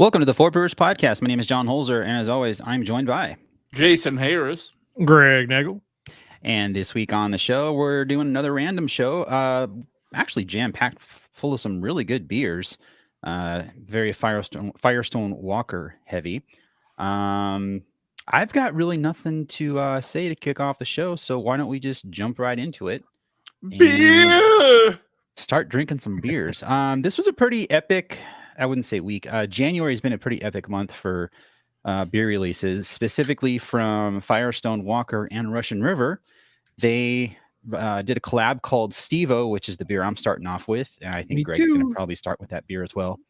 Welcome to the Four Brewers Podcast. My name is John Holzer, and as always, I'm joined by Jason Harris, Greg Nagel. And this week on the show, we're doing another random show, actually jam-packed full of some really good beers, very Firestone Walker heavy. I've got really nothing to say to kick off the show, so why don't we just jump right into it? Beer! Start drinking some beers. This was a pretty epic, I wouldn't say week. January has been a pretty epic month for beer releases, specifically from Firestone Walker and Russian River. They did a collab called Stevo, which is the beer I'm starting off with. And I think Greg's going to probably start with that beer as well.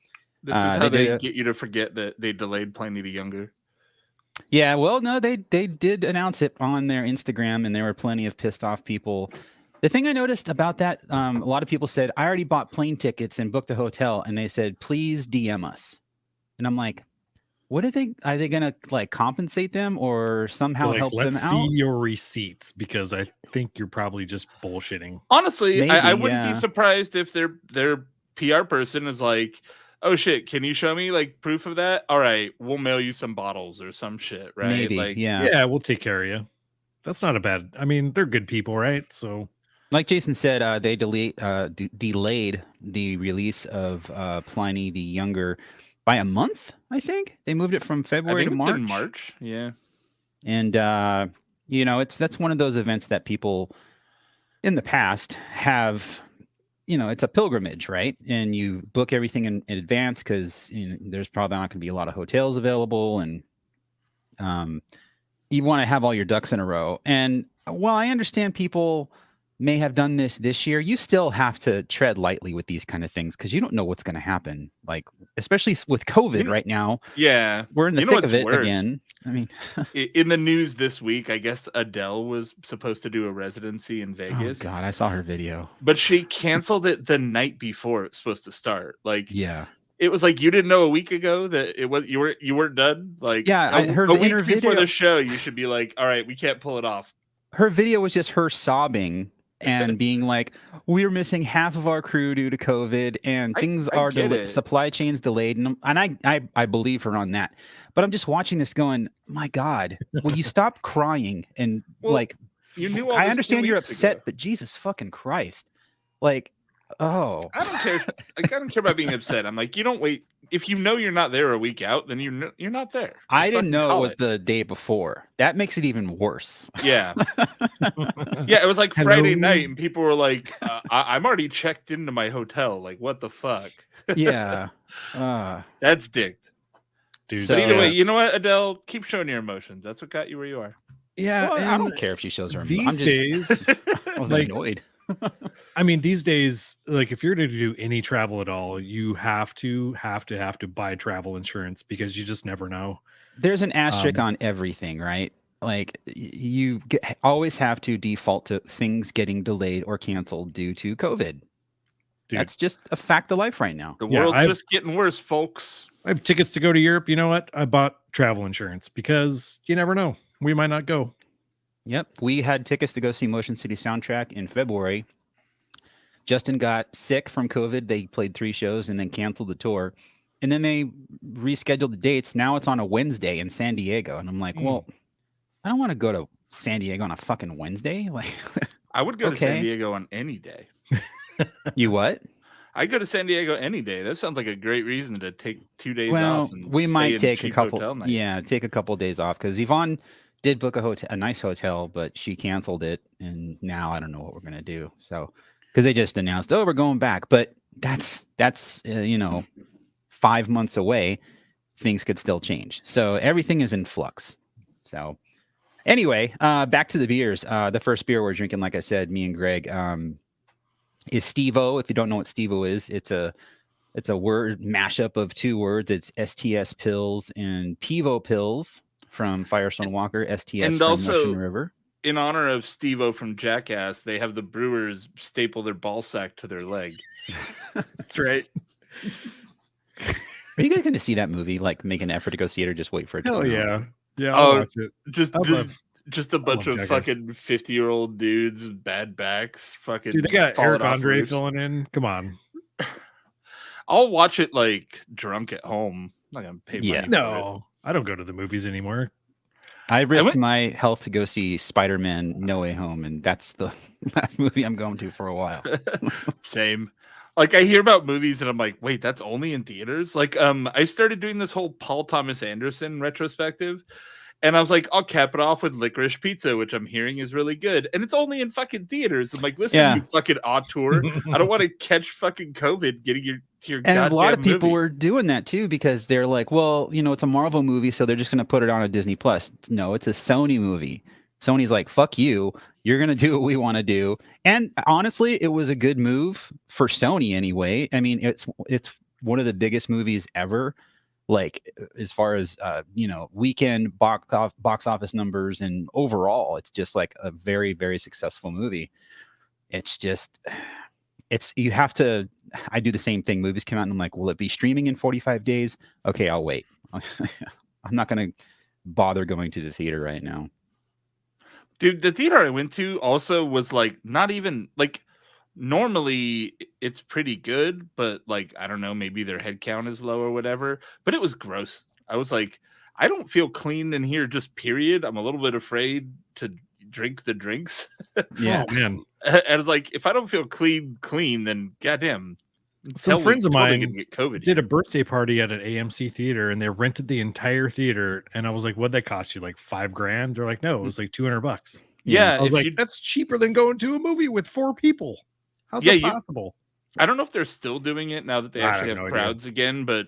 This is how they get you to forget that they delayed Pliny the Younger. Yeah, well, no, they did announce it on their Instagram, and there were plenty of pissed off people. The thing I noticed about that, a lot of people said, I already bought plane tickets and booked a hotel, and they said, please DM us. And I'm like, what are they going to like compensate them or somehow help them out? Let's see your receipts, because I think you're probably just bullshitting. Honestly, maybe, I wouldn't be surprised if their PR person is like, oh shit, can you show me like proof of that? All right, we'll mail you some bottles or some shit, right? Maybe, like, yeah, we'll take care of you. That's not a bad. I mean, they're good people, right? So. Like Jason said, they delayed the release of Pliny the Younger by a month, I think. They moved it from February to March. In March, yeah. And, that's one of those events that people in the past have, it's a pilgrimage, right? And you book everything in advance because there's probably not going to be a lot of hotels available. And you want to have all your ducks in a row. And while I understand people may have done this year, you still have to tread lightly with these kind of things because you don't know what's going to happen. Like, especially with COVID right now. Yeah. We're in the thick of it again. I mean, in the news this week, I guess Adele was supposed to do a residency in Vegas. Oh God, I saw her video. But she canceled it the night before it was supposed to start. Like, yeah. It was like you didn't know a week ago that it was you weren't done. Like, yeah, I heard a week before video, the show, you should be like, all right, we can't pull it off. Her video was just her sobbing and being like, we're missing half of our crew due to COVID, and things are supply chains delayed, and I believe her on that. But I'm just watching this going, my God, will you stop crying and you knew all I understand you're upset, ago. but Jesus fucking Christ, like. Oh, I don't care. I don't care about being upset. I'm like, you don't wait. If you know you're not there a week out, then you're not there. I didn't know it was the day before. That makes it even worse. Yeah. Yeah, it was like Friday night, and people were like, I'm already checked into my hotel. Like, what the fuck? Yeah. That's dicked. Dude. But either way, you know what, Adele? Keep showing your emotions. That's what got you where you are. Yeah. Well, I don't care if she shows her emotions. These days, I was annoyed. I mean, these days, like if you're to do any travel at all, you have to buy travel insurance because you just never know. There's an asterisk on everything, right? Like you always have to default to things getting delayed or canceled due to COVID. Dude, that's just a fact of life right now. The world's just getting worse, folks. I have tickets to go to Europe. You know what? I bought travel insurance because you never know. We might not go. Yep. We had tickets to go see Motion City Soundtrack in February. Justin got sick from COVID. They played 3 shows and then canceled the tour. And then they rescheduled the dates. Now it's on a Wednesday in San Diego. And I'm like, well, I don't want to go to San Diego on a fucking Wednesday. Like, I would go to San Diego on any day. You what? I go to San Diego any day. That sounds like a great reason to take 2 days off. And we might in take a cheap couple. hotel night. Yeah, take a couple of days off because Yvonne did book a nice hotel, but she canceled it, and now I don't know what we're gonna do. So, because they just announced, oh, we're going back, but that's 5 months away. Things could still change, so everything is in flux. So, anyway, back to the beers. The first beer we're drinking, like I said, me and Greg, is Stevo. If you don't know what Stevo is, it's a word mashup of two words. It's STS Pills and Pivo Pills from Firestone Walker, STS and from also, Russian River. In honor of Stevo from Jackass, they have the Brewers staple their ball sack to their leg. That's right. Are you guys going to see that movie? Like, make an effort to go see it, or just wait for it to Hell come yeah. out? Yeah, I'll watch it. Just a bunch of Jackass. fucking 50-year-old dudes with bad backs. Fucking Dude, they got falling Eric off Andre roofs. filling in. Come on. I'll watch it like drunk at home. I'm not gonna pay money. For No, I don't go to the movies anymore. I risked my health to go see Spider-Man No Way Home, and that's the last movie I'm going to for a while. Same. Like, I hear about movies and I'm like, wait, that's only in theaters? Like, I started doing this whole Paul Thomas Anderson retrospective, and I was like, I'll cap it off with Licorice Pizza, which I'm hearing is really good, and it's only in fucking theaters. I'm like, listen, you fucking auteur, I don't want to catch fucking COVID getting your and a lot of people movie. were doing that too, because they're like, well, it's a Marvel movie, so they're just going to put it on a Disney Plus. No, it's a Sony movie. Sony's like, fuck you. You're going to do what we want to do. And honestly, it was a good move for Sony anyway. I mean, it's one of the biggest movies ever. Like, as far as, weekend box office numbers and overall, it's just like a very, very successful movie. It's just, you have to, I do the same thing. Movies come out and I'm like, will it be streaming in 45 days? Okay, I'll wait. I'm not going to bother going to the theater right now. Dude, the theater I went to also was like, not even like, normally it's pretty good, but like, I don't know, maybe their head count is low or whatever, but it was gross. I was like, I don't feel clean in here, just period. I'm a little bit afraid to drink the drinks. Yeah. Oh, man. And I was like, if I don't feel clean, then goddamn. Some friends of mine get COVID. did a birthday party at an AMC theater, and they rented the entire theater. And I was like, what'd that cost you? Like $5,000? They're like, no, it was like $200. Yeah. I was like, that's cheaper than going to a movie with 4 people. How's that possible? I don't know if they're still doing it now that they actually have crowds again, but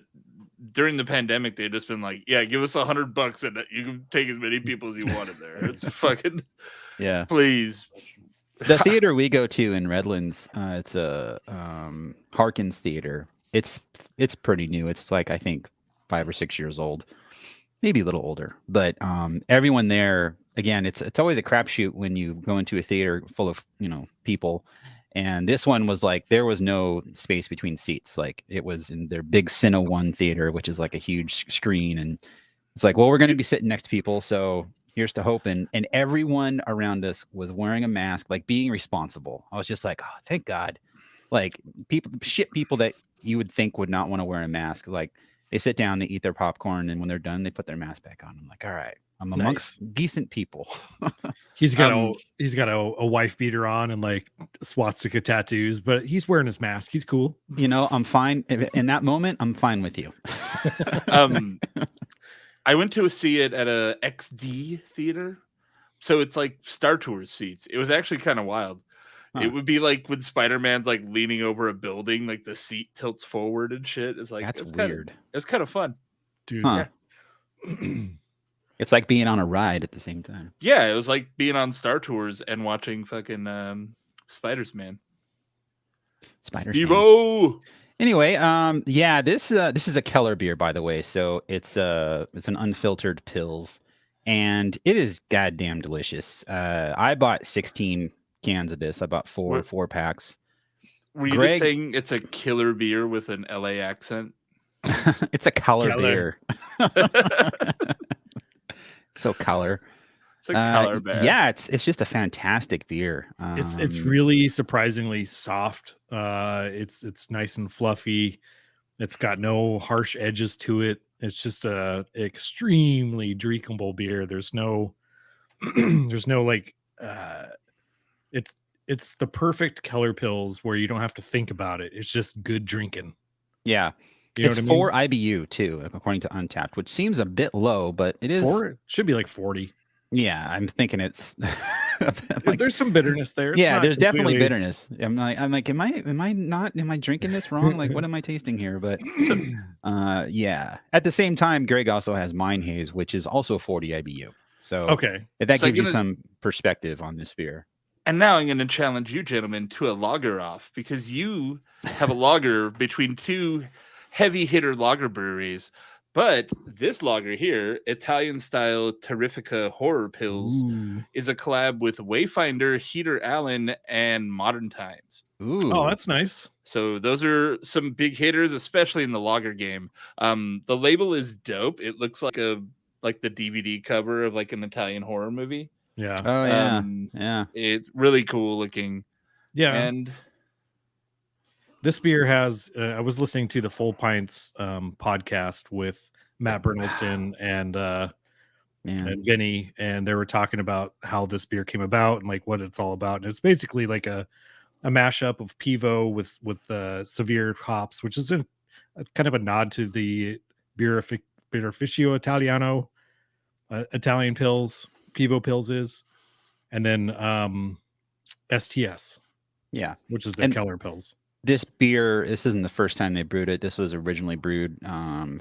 during the pandemic, they've just been like, yeah, give us $100 and you can take as many people as you want in there. It's fucking, yeah, please. The theater we go to in Redlands, it's a Harkins Theater. It's pretty new. It's like, I think 5 or 6 years old, maybe a little older. But everyone there, again, it's always a crapshoot when you go into a theater full of people. And this one was like, there was no space between seats. Like, it was in their big Cine One theater, which is like a huge screen. And it's like, well, we're going to be sitting next to people, so here's to hoping. And everyone around us was wearing a mask, like being responsible. I was just like, oh, thank God. Like, people that you would think would not want to wear a mask. Like, they sit down, they eat their popcorn, and when they're done, they put their mask back on. I'm like, all right, I'm amongst decent people. He's got a wife beater on and like swastika tattoos, but he's wearing his mask. He's cool. I'm fine. In that moment, I'm fine with you. I went to see it at a XD theater. So it's like Star Tours seats. It was actually kind of wild. Huh. It would be like when Spider-Man's like leaning over a building, like the seat tilts forward and shit. It's like, that's weird. It's kind of fun. Dude. Huh. Yeah. It's like being on a ride at the same time. Yeah, it was like being on Star Tours and watching fucking Spider-Man. Stevo! Anyway, this is a Keller beer, by the way. So it's an unfiltered pills, and it is goddamn delicious. I bought 16 cans of this. I bought four packs. Were you just saying it's a killer beer with an LA accent? It's a Keller beer. So Keller. It's a Keller beer. Yeah, it's just a fantastic beer. It's really surprisingly soft. It's nice and fluffy. It's got no harsh edges to it. It's just a extremely drinkable beer. There's no like it's it's the perfect Keller Pills where you don't have to think about it. It's just good drinking. Yeah. You know It's what I mean? 4 IBU too, according to Untapped, which seems a bit low, but it is. 4? It should be like 40. Yeah, I'm thinking it's like, There's some bitterness there. It's yeah, not there's definitely completely- bitterness. I'm like, am I drinking this wrong? Like, what am I tasting here? But yeah. At the same time, Greg also has Mine Haze, which is also 40 IBU. So Okay. if that So gives you gonna- some perspective on this beer. And now I'm going to challenge you, gentlemen, to a lager off because you have a lager between two heavy hitter lager breweries. But this lager here, Italian style Terrifica Horror Pills, Ooh. is a collab with Wayfinder, Heater Allen, and Modern Times. Ooh. Oh, that's nice. So those are some big hitters, especially in the lager game. The label is dope. It looks like the DVD cover of like an Italian horror movie. Yeah. Oh yeah. Yeah. It's really cool looking. Yeah. And this beer has I was listening to the Full Pints podcast with Matt Bernaldson and Vinny, and they were talking about how this beer came about and like what it's all about. And it's basically like a mashup of Pivo with severe hops, which is a kind of a nod to the Birrificio Italiano Italian pills. Pivo pills is, and then STS, Yeah. which is the And Keller pills. this beer, this isn't the first time they brewed it. This was originally brewed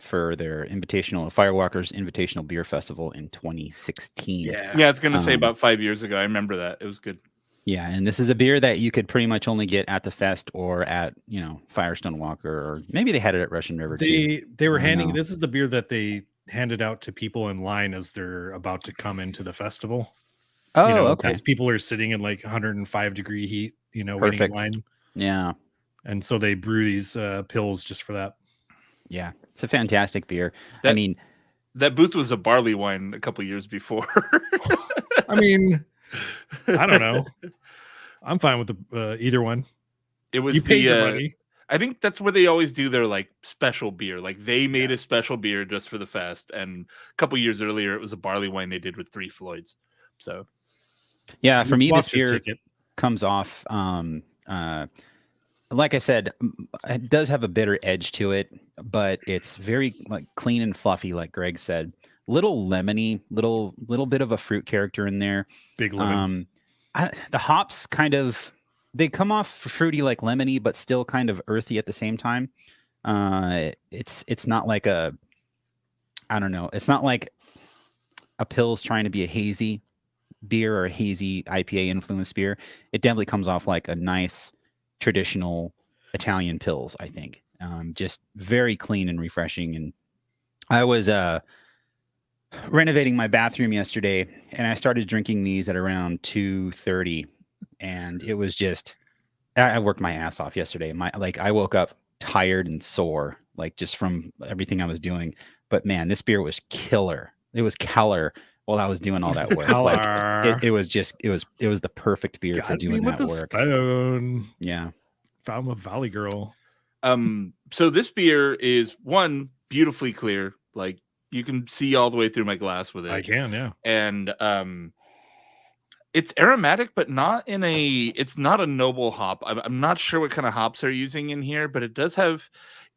for their Firewalkers Invitational Beer Festival in 2016. yeah, I was going to say about 5 years ago. I remember that. It was good. Yeah, and this is a beer that you could pretty much only get at the fest or at, Firestone Walker, or maybe they had it at Russian River too. They were I don't handing know. this is the beer that they handed out to people in line as they're about to come into the festival. Oh, okay. As people are sitting in like 105-degree heat, waiting in Perfect. line. Yeah. And so they brew these pills just for that. Yeah. It's a fantastic beer. I mean, that booth was a barley wine a couple years before. I mean, I don't know. I'm fine with the either one. It was You paid your money. I think that's where they always do their like special beer. Like they made a special beer just for the fest, and a couple years earlier it was a barley wine they did with Three Floyds. So yeah, for me, this Watch your beer ticket. comes off like I said, it does have a bitter edge to it, but it's very like clean and fluffy, like Greg said. Little lemony, little bit of a fruit character in there. Big lemon. The hops kind of, they come off fruity like lemony, but still kind of earthy at the same time. It's not like I don't know. It's not like a Pils trying to be a hazy beer or a hazy IPA influenced beer. It definitely comes off like a nice traditional Italian Pils, I think. Just very clean and refreshing. And I was renovating my bathroom yesterday, and I started drinking these at around 2:30, and it was just, I worked my ass off yesterday. I woke up tired and sore, like just from everything I was doing. But man, this beer was killer. It was Keller while I was doing all that work. Like, it was the perfect beer for doing that work. Spoon. Yeah. I'm a Valley girl. So this beer is one beautifully clear, like you can see all the way through my glass with it. I can, yeah. And it's aromatic, but it's not a noble hop. I'm not sure what kind of hops they're using in here, but it does have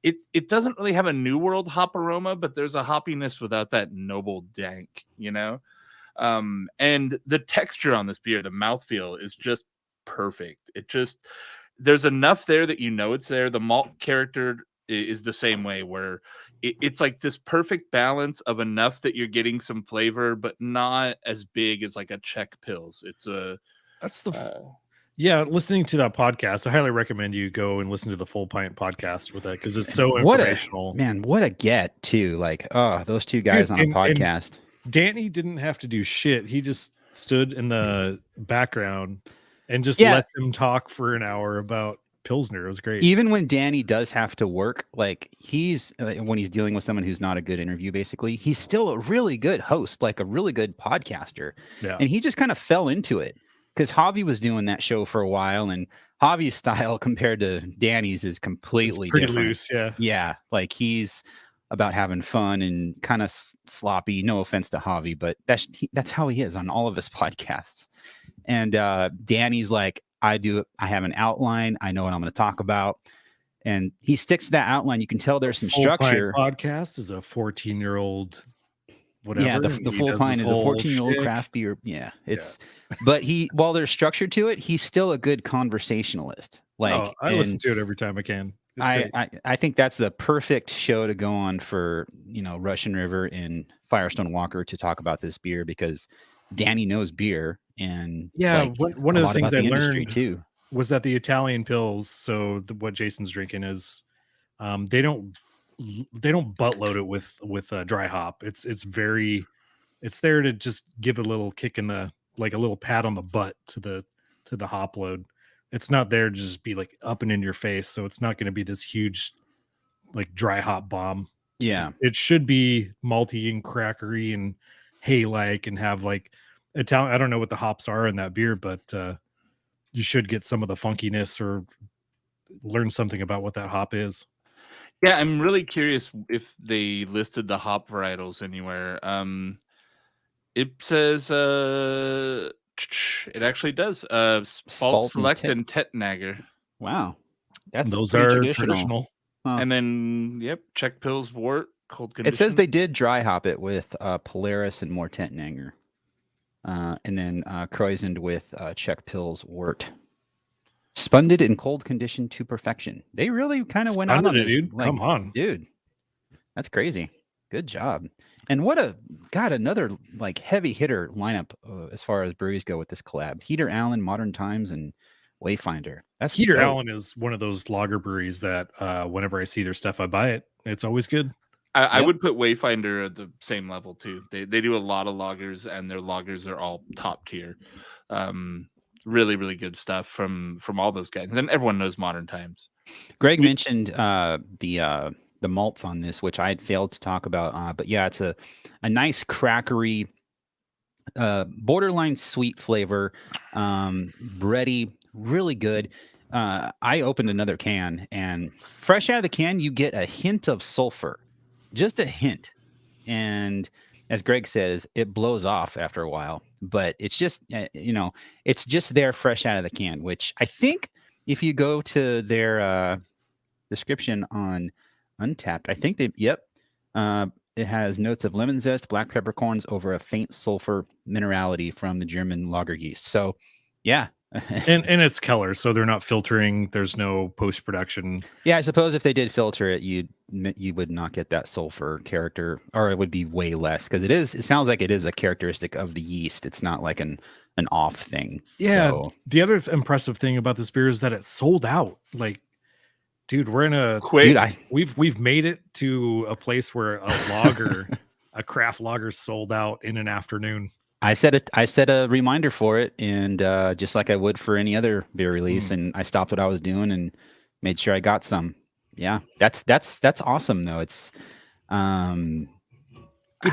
it doesn't really have a New World hop aroma, but there's a hoppiness without that noble dank, and the texture on this beer, the mouthfeel is just perfect. There's enough there that it's there. The malt character is the same way, where it's like this perfect balance of enough that you're getting some flavor, but not as big as like a Czech Pils. Listening to that podcast, I highly recommend you go and listen to the Full Pint podcast with that, because it's so informational. What a get too. Like, those two guys on a podcast. Danny didn't have to do shit. He just stood in the background and just let them talk for an hour about Pilsner. It was great. Even when Danny does have to work, like when he's dealing with someone who's not a good interview, basically, he's still a really good host, like a really good podcaster. Yeah. And he just kind of fell into it because Javi was doing that show for a while, and Javi's style compared to Danny's is completely pretty different. Loose, yeah. Yeah, like he's about having fun and kind of sloppy. No offense to Javi, but that's how he is on all of his podcasts. And Danny's like, I have an outline. I know what I'm going to talk about. And he sticks to that outline. You can tell there's some Full Pint structure. Podcast is a 14-year-old whatever. Yeah, the he Full does Pint his is a whole 14-year-old shtick. craft beer. Yeah, but while there's structure to it, he's still a good conversationalist. Like, I listen to it every time I can. It's great. I think that's the perfect show to go on for, Russian River and Firestone Walker to talk about this beer, because Danny knows beer and one of the things I learned too was that the Italian pills, so what Jason's drinking is, they don't butt load it with dry hop. It's there to just give a little kick in the, like a little pat on the butt to the hop load. It's not there to just be like up and in your face. So it's not going to be this huge like dry hop bomb. Yeah. It should be malty and crackery and hay-like and have like Italian. I don't know what the hops are in that beer, but you should get some of the funkiness or learn something about what that hop is. Yeah, I'm really curious if they listed the hop varietals anywhere. It says it actually does. Spalt, Select, and Tettnager. Wow, those are traditional. Huh. And then Czech Pils, Wort, cold condition. It says they did dry hop it with Polaris and more Tettnager, and then Kreuzned with Czech Pils, Wort. Spunded in cold condition to perfection. They really kind of went out on it, dude. Come on, dude. That's crazy. Good job. And another like heavy hitter lineup as far as breweries go with this collab. Heater Allen, Modern Times, and Wayfinder. That's Heater Allen is one of those lager breweries that whenever I see their stuff, I buy it. It's always good. I would put Wayfinder at the same level too. They do a lot of lagers, and their lagers are all top tier. Really, really good stuff from all those guys. And everyone knows Modern Times. Greg mentioned the malts on this, which I had failed to talk about. But yeah, it's a nice crackery, borderline sweet flavor, bready, really good. I opened another can, and fresh out of the can, you get a hint of sulfur, just a hint. And as Greg says, it blows off after a while, but it's just, it's just there fresh out of the can, which I think if you go to their description on Untapped, I think it has notes of lemon zest, black peppercorns over a faint sulfur minerality from the German lager yeast. So, yeah. and it's Keller, so they're not filtering. There's no post-production. Yeah, I suppose if they did filter it, you would not get that sulfur character, or it would be way less, because it sounds like it is a characteristic of the yeast. It's not like an off thing. Yeah. So, the other impressive thing about this beer is that it's sold out. Like, dude, we're in a quick. We've made it to a place where a craft lager sold out in an afternoon. I set a reminder for it, and just like I would for any other beer release, and I stopped what I was doing and made sure I got some. Yeah, that's awesome though. It's good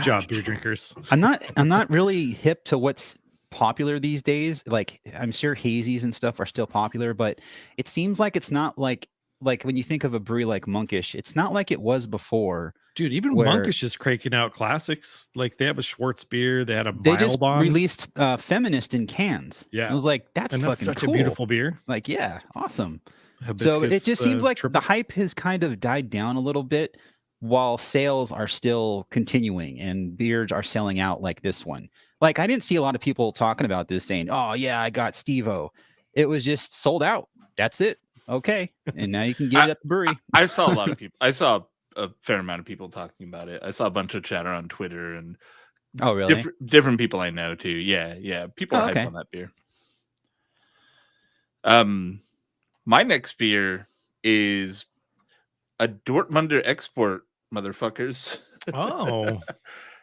job, beer drinkers. I'm not really hip to what's popular these days. Like, I'm sure hazies and stuff are still popular, but it seems like it's not like when you think of a brewery like Monkish, it's not like it was before. Dude, even Monkish is cranking out classics. Like, they have a Schwartz beer. They had a They just released Feminist in cans. Yeah. I was like, that's fucking such cool. A beautiful beer. Like, yeah, awesome. Hibiscus, so it just seems like the hype has kind of died down a little bit, while sales are still continuing and beers are selling out like this one. Like, I didn't see a lot of people talking about this saying, oh yeah, I got Stevo. It was just sold out. That's it. Okay. And now you can get it at the brewery. I saw a lot of people. I saw a fair amount of people talking about it. I saw a bunch of chatter on Twitter and oh, really? Different people I know too. Yeah. People are hyped on that beer. My next beer is a Dortmunder export, motherfuckers. Oh,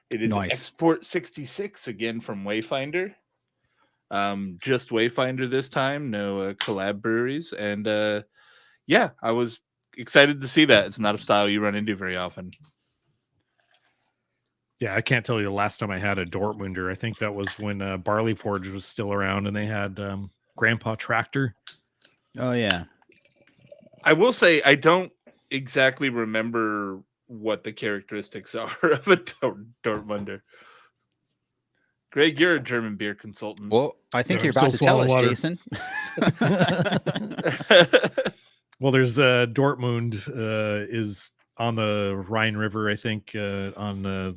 it is nice. Export 66 again from Wayfinder. Just Wayfinder this time, no collab breweries, and I was excited to see that. It's not a style you run into very often. Yeah, I can't tell you the last time I had a Dortmunder. I think that was when Barley Forge was still around, and they had Grandpa Tractor. Oh yeah. I will say I don't exactly remember what the characteristics are of a Dortmunder. Greg, you're a German beer consultant. Well, I think Yeah, you're I'm about to still tell us, swallowing Jason. Well, there's Dortmund is on the Rhine River, I think, on the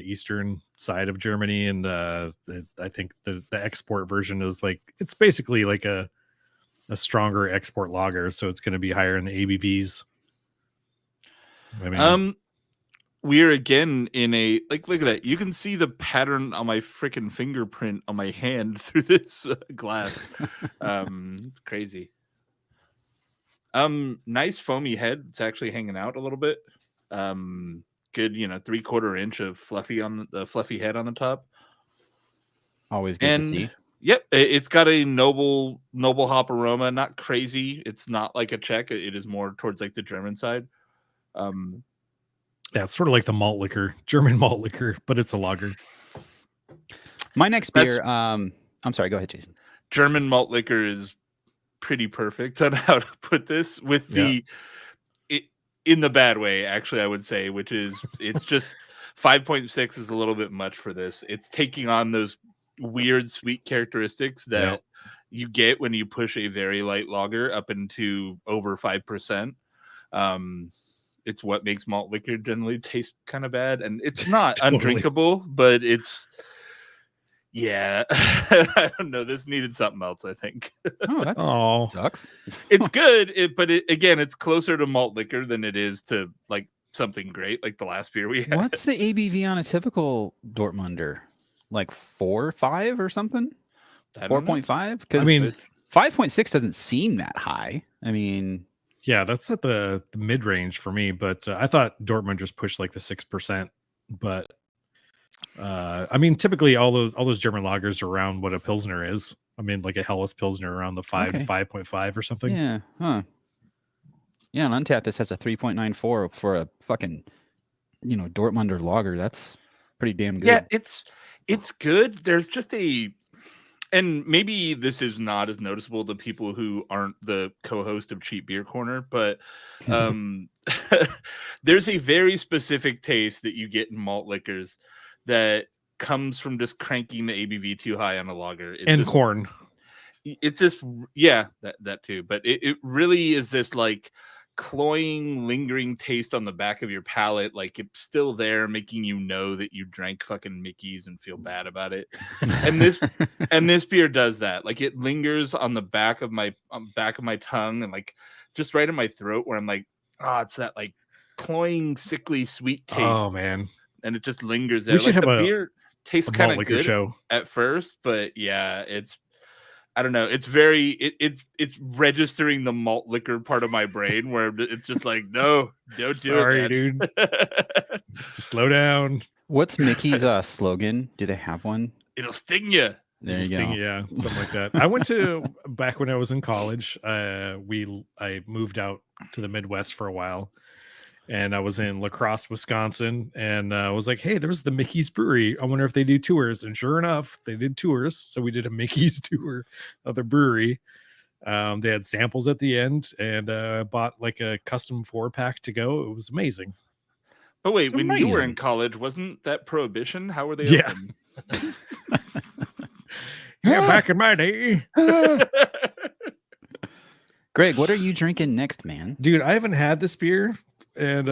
eastern side of Germany, and I think the export version is like it's basically like a stronger export lager, so it's going to be higher in the ABVs. I mean, we're again in a look at that. You can see the pattern on my freaking fingerprint on my hand through this glass. It's crazy. Nice foamy head. It's actually hanging out a little bit. Good, 3/4 inch of fluffy on the fluffy head on the top. Always good to see. Yep, it's got a noble hop aroma. Not crazy. It's not like a Czech. It is more towards like the German side. yeah, it's sort of like the malt liquor, German malt liquor, but it's a lager. My next beer. I'm sorry. Go ahead, Jason. German malt liquor is pretty perfect on how to put this with in the bad way, actually, I would say, which is it's just 5.6 is a little bit much for this. It's taking on those weird sweet characteristics that you get when you push a very light lager up into over 5%. It's what makes malt liquor generally taste kind of bad, and it's not Totally. undrinkable, but it's I don't know. This needed something else, I think. Oh, that sucks. It's good, but again, it's closer to malt liquor than it is to like something great, like the last beer we had. What's the ABV on a typical Dortmunder? Like 4 or 5 or something? 4.5? Because 5.6 doesn't seem that high. I mean, yeah, that's at the mid range for me. But I thought Dortmund just pushed like the 6%. But I mean, typically all those German lagers are around what a Pilsner is. I mean, like a Helles Pilsner around the 5 to 5.5 or something. Yeah, huh? Yeah, on Untapped, this has a 3.94 for a fucking, Dortmunder lager. That's pretty damn good. Yeah, it's good. There's just and maybe this is not as noticeable to people who aren't the co-host of Cheap Beer Corner, but there's a very specific taste that you get in malt liquors that comes from just cranking the ABV too high on a lager. Corn. It's just, that too. But it really is this like cloying, lingering taste on the back of your palate. Like it's still there, making you know that you drank fucking Mickey's and feel bad about it. And this beer does that. Like it lingers on the back of my tongue and like just right in my throat where I'm like, it's that like cloying, sickly, sweet taste. Oh man. And it just lingers there. We should have the beer tastes kind of good show at first, but yeah, I don't know. It's very it's registering the malt liquor part of my brain where it's just like, no, don't Sorry, do it, dude. Just slow down. What's Mickey's slogan? Do they have one? It'll sting you. There you go. Yeah, something like that. I went to back when I was in college. I moved out to the Midwest for a while. And I was in La Crosse, Wisconsin, and I was like, hey, there's the Mickey's Brewery. I wonder if they do tours. And sure enough, they did tours. So we did a Mickey's tour of the brewery. They had samples at the end, and bought like a custom 4-pack to go. It was amazing. But wait, when you were in college, wasn't that Prohibition? How were they open? Yeah, back in my day. Greg, what are you drinking next, man? Dude, I haven't had this beer. And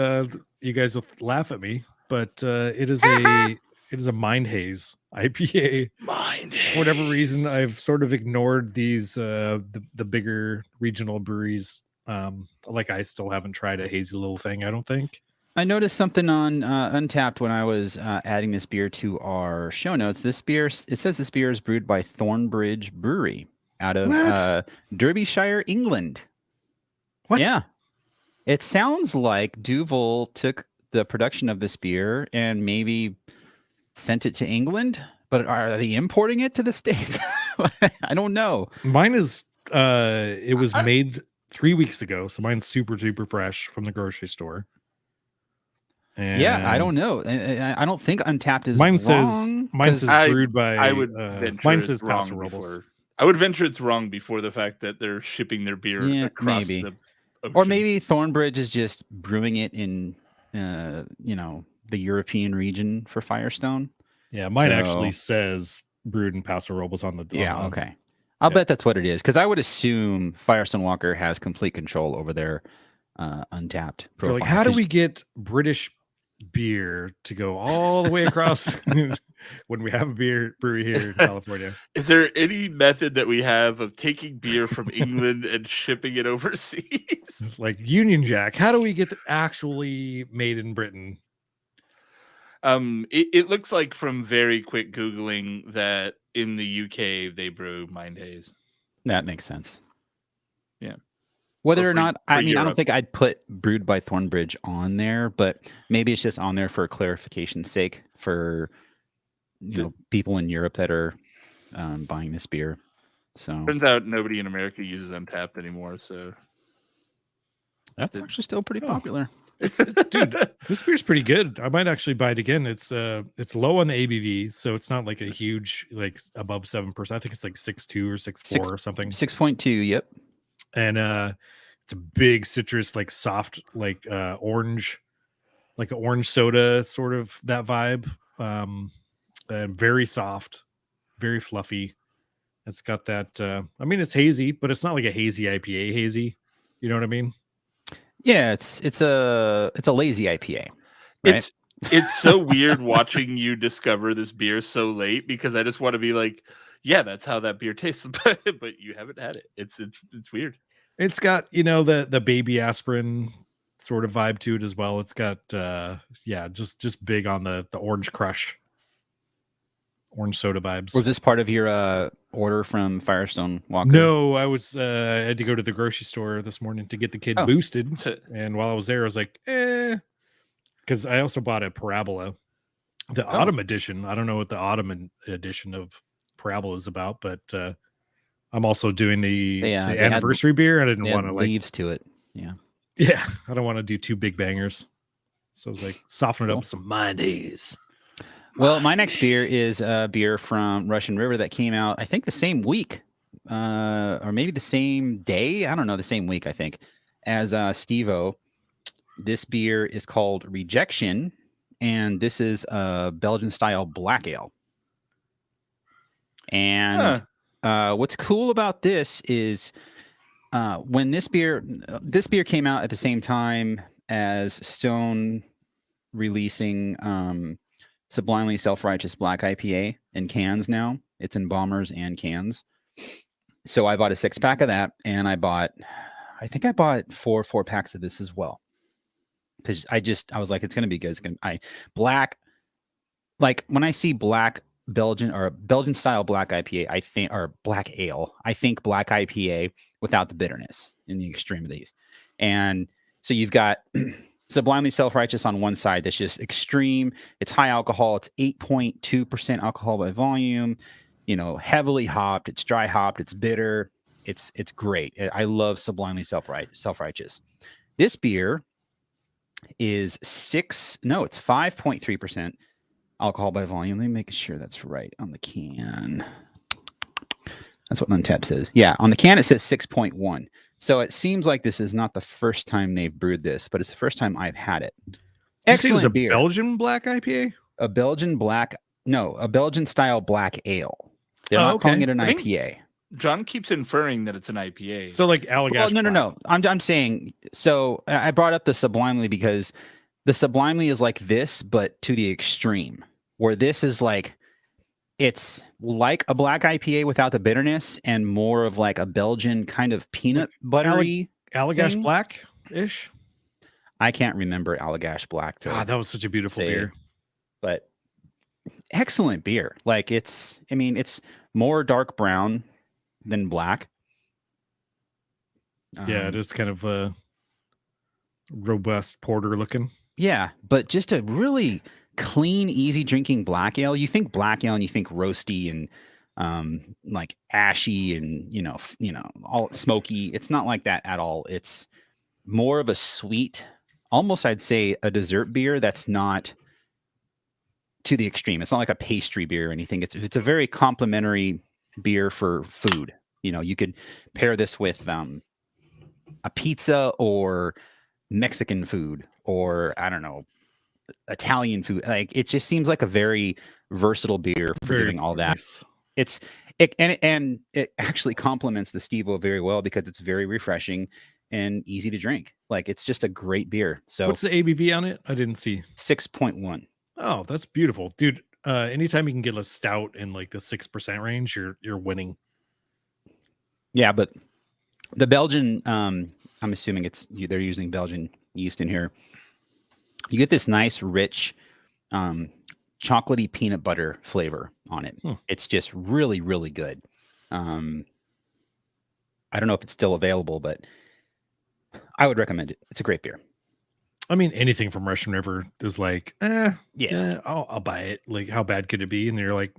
you guys will laugh at me, but it is a Mind Haze IPA. For whatever reason, I've sort of ignored these the bigger regional breweries. Like I still haven't tried a hazy little thing. I don't think. I noticed something on Untapped when I was adding this beer to our show notes. It says this beer is brewed by Thornbridge Brewery out of Derbyshire, England. What? Yeah. It sounds like Duvel took the production of this beer and maybe sent it to England, but are they importing it to the States? I don't know. Mine is, it was made 3 weeks ago, so mine's super, super fresh from the grocery store. And yeah, I don't know. I don't think Untapped is mine wrong. Says brewed by. I would venture mine it's says wrong Paso Robles. before. I would venture it's wrong before the fact that they're shipping their beer across maybe. the ocean. Or maybe Thornbridge is just brewing it in, the European region for Firestone. Yeah, mine actually says brewed in Paso Robles on the. Okay. I'll bet that's what it is, because I would assume Firestone Walker has complete control over their Untapped They're profile. like, how do we get British beer to go all the way across when we have a brewery here in California? Is there any method that we have of taking beer from England and shipping it overseas? Like Union Jack, how do we get it actually made in Britain? It looks like from very quick Googling that in the UK they brew Mind Haze. That makes sense. Yeah. Whether or not, I mean, Europe. I don't think I'd put Brewed by Thornbridge on there, but maybe it's just on there for clarification's sake for people in Europe that are buying this beer. So turns out nobody in America uses Untapped anymore, so that's actually still pretty popular. Dude, this beer's pretty good. I might actually buy it again. It's low on the ABV, so it's not like a huge, like above 7%. I think it's like 6.2 or 6.4 or something. 6.2, yep. And it's a big citrus, like soft, like orange, like an orange soda, sort of that vibe. And very soft, very fluffy. It's got that. I mean, it's hazy, but it's not like a hazy IPA hazy. You know what I mean? Yeah, it's a lazy IPA. Right? It's so weird watching you discover this beer so late, because I just want to be like, yeah, that's how that beer tastes, but you haven't had it. It's weird. It's got, the baby aspirin sort of vibe to it as well. It's got just big on the orange crush, orange soda vibes. Was this part of your order from Firestone Walker? No, I had to go to the grocery store this morning to get the kid boosted, and while I was there, I was like, because I also bought a Parabola, the autumn edition. I don't know what the autumn edition of Parabola is about, but I'm also doing the anniversary beer. I didn't want to leaves to it. Yeah, I don't want to do two big bangers, so I was like, soften it up with some Mind Haze. Well, my next beer is a beer from Russian River that came out, I think, the same week, or maybe the same day. I don't know, the same week, I think, as Stevo. This beer is called Rejection, and this is a Belgian-style black ale. And what's cool about this is when this beer came out at the same time as Stone releasing Sublimely Self-Righteous Black IPA in cans now. It's in bombers and cans. So I bought a 6-pack of that, and I think I bought four packs of this as well. Because I was like, it's gonna be good. Black, like when I see black Belgian or Belgian style black IPA, I think, or black ale, I think black IPA without the bitterness in the extreme of these. And so you've got Sublimely Self-Righteous on one side that's just extreme. It's high alcohol. It's 8.2% alcohol by volume. Heavily hopped. It's dry hopped. It's bitter. It's great. I love Sublimely Self-Righteous. This beer is 5.3% alcohol by volume. Let me make sure that's right on the can. That's what Untapped says. Yeah, on the can it says 6.1. So it seems like this is not the first time they've brewed this, but it's the first time I've had it. Excellent beer. Belgian black IPA? A Belgian style black ale. They're not calling it an IPA. John keeps inferring that it's an IPA. So like Allagash. Well, no. I'm saying, so I brought up the Sublimely because the Sublimely is like this, but to the extreme, where this is like, it's like a black IPA without the bitterness and more of like a Belgian kind of peanut buttery Allagash Black-ish. I can't remember Allagash Black. God, that was such a beautiful beer. But excellent beer. Like it's more dark brown than black. Yeah, it is kind of a robust porter looking. Yeah, but just a really clean, easy drinking black ale. You think black ale and you think roasty and like ashy and all smoky. It's not like that at all. It's more of a sweet, almost I'd say a dessert beer that's not to the extreme. It's not like a pastry beer or anything. It's a very complimentary beer for food. You could pair this with a pizza or Mexican food or I don't know, Italian food. Like it just seems like a very versatile beer for doing all that. Nice. It actually complements the Stevo very well because it's very refreshing and easy to drink. Like it's just a great beer. So What's the ABV on it? I didn't see. 6.1. Oh, that's beautiful, dude. Anytime you can get a stout in like the 6% range, you're winning. Yeah, but the Belgian, I'm assuming they're using Belgian yeast in here. You get this nice, rich, chocolatey peanut butter flavor on it. It's just really, really good. I don't know if it's still available, but I would recommend it. It's a great beer. I mean, anything from Russian River is like, I'll buy it. Like, how bad could it be? And you're like,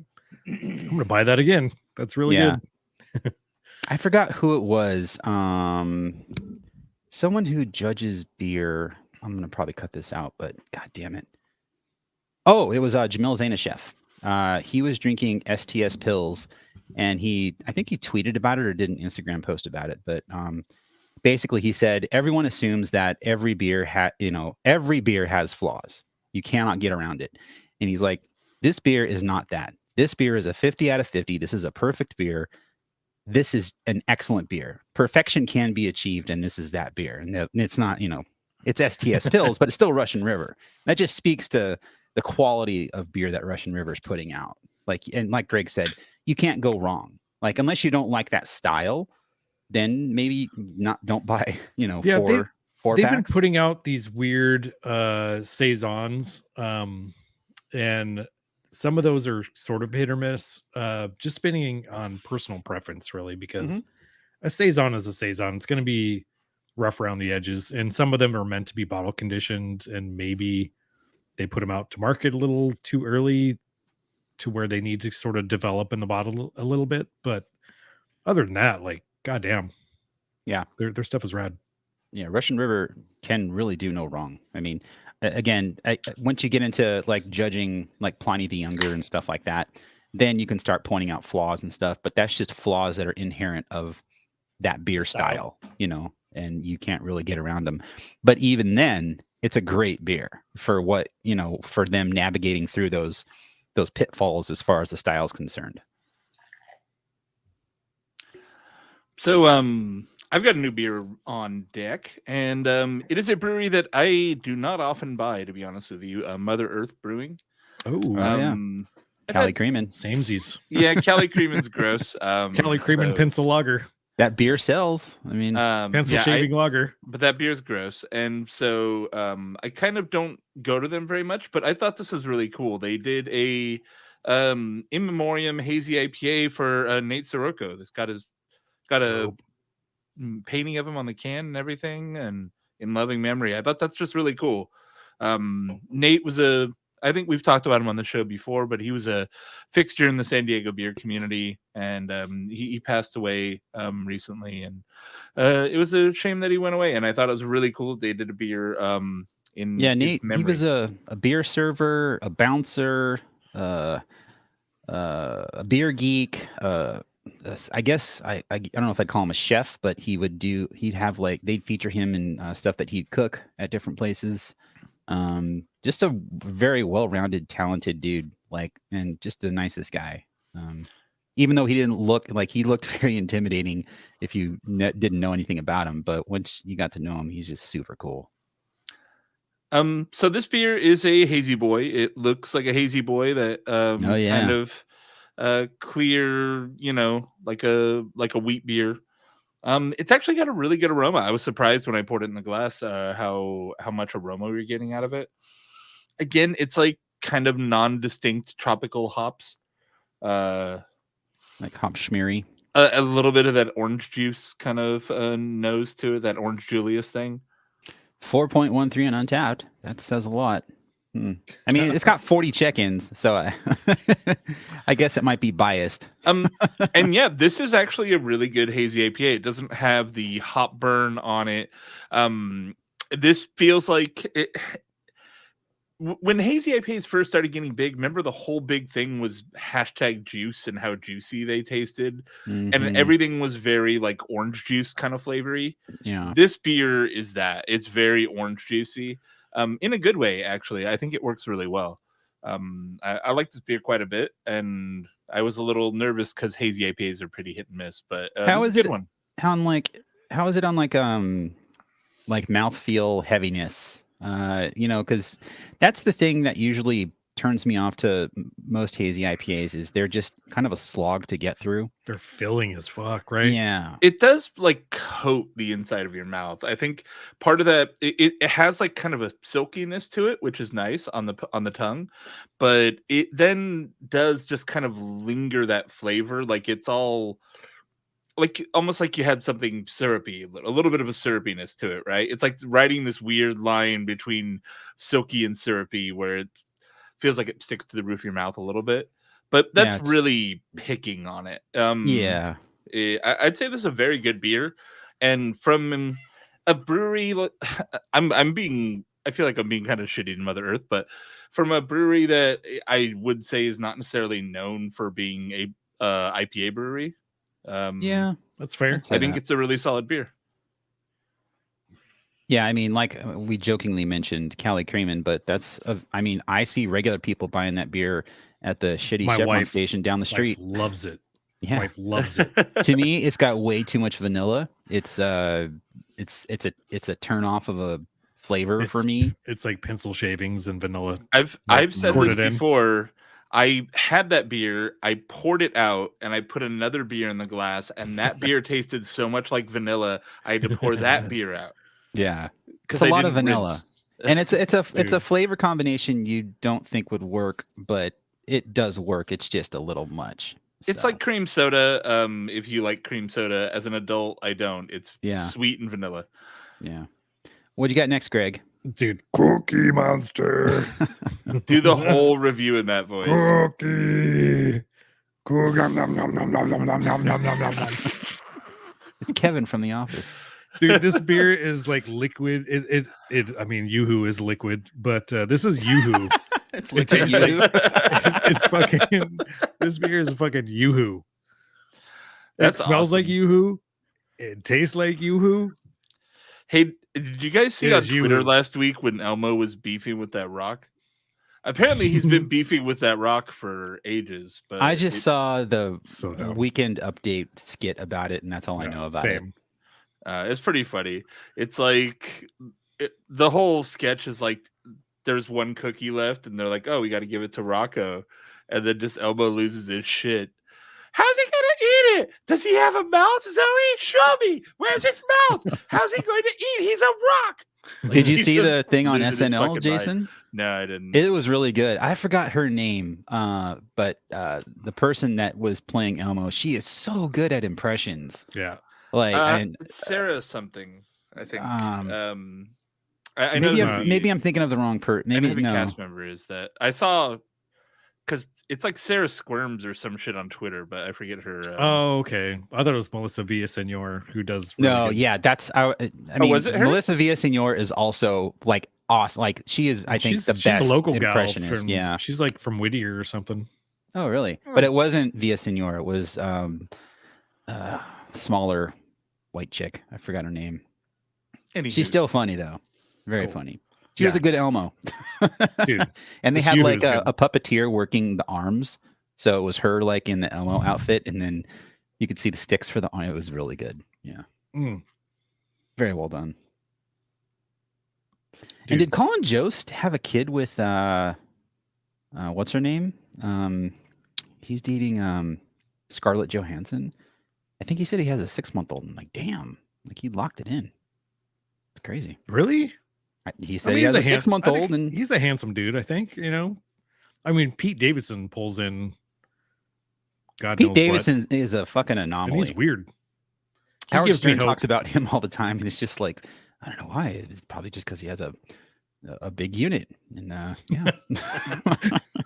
I'm gonna buy that again. That's really good. I forgot who it was. Someone who judges beer. I'm gonna probably cut this out, but god damn it. Oh, it was Jamil Zainashev. He was drinking STS pills, and I think he tweeted about it or did an Instagram post about it. But basically, he said everyone assumes that every beer has flaws. You cannot get around it. And he's like, this beer is not that. This beer is a 50 out of 50. This is a perfect beer. This is an excellent beer. Perfection can be achieved, and this is that beer. And it's not, it's STS pills, but it's still Russian River. That just speaks to the quality of beer that Russian River is putting out. Like Greg said, you can't go wrong. Like, unless you don't like that style, then maybe don't buy, four they've packs. been putting out these weird saisons, and some of those are sort of hit or miss, just depending on personal preference, really, because a saison is a saison. It's going to be rough around the edges, and some of them are meant to be bottle conditioned, and maybe they put them out to market a little too early to where they need to sort of develop in the bottle a little bit. But other than that, like, goddamn, yeah, their stuff is rad. Yeah, Russian River can really do no wrong. I mean, again, once you get into like judging like Pliny the Younger and stuff like that, then you can start pointing out flaws and stuff. But that's just flaws that are inherent of that beer style, and you can't really get around them. But even then, it's a great beer for what, for them navigating through those pitfalls as far as the style is concerned. So, I've got a new beer on deck, and it is a brewery that I do not often buy, to be honest with you. Mother Earth Brewing. Oh, yeah. Cali Creamin'. Samesies. Yeah, Cali Creamin's gross. Cali Creamin' pencil lager. That beer sells. I mean, pencil shaving lager. But that beer's gross. And so I kind of don't go to them very much, but I thought this was really cool. They did a in memoriam hazy IPA for Nate Sirocco. This got a painting of him on the can and everything, and in loving memory. I thought that's just really cool. Nate was I think we've talked about him on the show before, but he was a fixture in the San Diego beer community, and he passed away recently, and it was a shame that he went away. And I thought it was really cool that they did a beer in Nate, memory. he was a beer server, a bouncer, a beer geek, I guess I don't know if I'd call him a chef, but they'd feature him in stuff that he'd cook at different places. Just a very well-rounded, talented dude, and just the nicest guy. Even though he didn't look like, he looked very intimidating if you didn't know anything about him, but once you got to know him, he's just super cool. So this beer is a hazy boy. It looks like a hazy boy that kind of clear, like a wheat beer. It's actually got a really good aroma. I was surprised when I poured it in the glass how much aroma we were getting out of it. Again, it's like kind of non-distinct tropical hops, like hop schmeary. A little bit of that orange juice kind of nose to it, that orange Julius thing. 4.13 on Untappd. That says a lot. I mean, it's got 40 check-ins, so I guess it might be biased. And yeah, this is actually a really good hazy IPA. It doesn't have the hop burn on it. This feels like when hazy IPAs first started getting big, remember the whole big thing was #juice and how juicy they tasted, and everything was very like orange juice kind of flavory. Yeah, this beer is that. It's very orange juicy. In a good way, actually. I think it works really well. I like this beer quite a bit, and I was a little nervous because hazy IPAs are pretty hit and miss, but How this is is a good it? one. How is it on like mouthfeel heaviness? Because that's the thing that usually turns me off to most hazy IPAs is they're just kind of a slog to get through. They're filling as fuck, right? Yeah. It does like coat the inside of your mouth. I think part of that it has like kind of a silkiness to it, which is nice on the tongue, but it then does just kind of linger that flavor. Like it's all like almost like you had something syrupy, a little bit of a syrupiness to it, right? It's like riding this weird line between silky and syrupy where it feels like it sticks to the roof of your mouth a little bit. But that's Yeah, really picking on it. Yeah. I'd say this is a very good beer, and from a brewery, I feel like I'm being kind of shitty to Mother Earth, but from a brewery that I would say is not necessarily known for being a IPA brewery. Yeah. That's fair. I'd say I think that. it's a really solid beer. Yeah, I mean, like we jokingly mentioned Cali Creamin', but I see regular people buying that beer at the shitty My Chevron wife- station down the street. Wife loves it. Yeah. Wife loves it. To me, it's got way too much vanilla. It's a turn off of a flavor for me. It's like pencil shavings and vanilla. I've said poured this it in. before. I had that beer, I poured it out, and I put another beer in the glass, and that beer tasted so much like vanilla. I had to pour that beer out. Yeah, Because it's a lot of vanilla, and it's a flavor combination you don't think would work, but it does work. It's just a little much. It's So, like cream soda. If you like cream soda as an adult, I don't. It's Yeah. sweet and vanilla. yeah. What you got next, Greg? Dude, Cookie Monster. Do the whole review in that voice. Cookie. Nom, nom, nom, nom, nom, nom, nom, nom, nom, nom, nom. It's Kevin from The Office. Dude, this beer is like liquid. I mean, Yoo-hoo is liquid, but this is Yoo-hoo. It's It tastes like it's fucking. This beer is fucking Yoo-hoo. It smells like awesome. Yoo-hoo. It tastes like Yoo-hoo. Hey, did you guys see It on is Twitter you. last week when Elmo was beefing with that rock? Apparently, he's been beefing with that rock for ages. But I just saw the So dumb. weekend update skit about it, and that's all I know about it. Same. It's pretty funny. It's like the whole sketch is like there's one cookie left, and they're like, "Oh, we got to give it to Rocco," and then just Elmo loses his shit. How's he gonna eat it? Does he have a mouth, Zoe? Show me. Where's his mouth? How's he going to eat? He's a rock. Like, Did you he's see just the thing on losing his SNL, fucking Jason? mind. No, I didn't. It was really good. I forgot her name, but the person that was playing Elmo, she is so good at impressions. Yeah. Like, it's Sarah something, I think. Um, I know maybe I'm thinking of the wrong person. Maybe I know the no. cast member is that I saw because it's like Sarah Squirms or some shit on Twitter, but I forget her. Oh, okay. I thought it was Melissa Villasenor who does. Really No, good. yeah, that's I mean, was it her? Melissa Villasenor is also like awesome. Like she is, I think, the she's best a local gal. impressionist. From, Yeah. she's like from Whittier or something. Oh, really? But it wasn't Villasenor. It was smaller white chick. I forgot her name. Anywho. She's still funny though. Very Cool. funny. She was a good Elmo. Dude, and they this had Yoo-hoo like is a good. puppeteer working the arms. So it was her like in the Elmo outfit, and then you could see the sticks for the arm. It was really good. Yeah. Mm. Very well done. Dude. And did Colin Jost have a kid with what's her name? He's dating Scarlett Johansson. I think he said he has a 6-month-old. I'm like, damn, like he locked it in. It's crazy. Really? He said he has a 6-month-old, and he's a handsome dude. I think I mean, Pete Davidson pulls in. God Pete knows Davidson is a fucking what. And anomaly. he's weird. He Howard gives me Stern hope. talks about him all the time, and it's just like, I don't know why. It's probably just because he has a big unit, and yeah,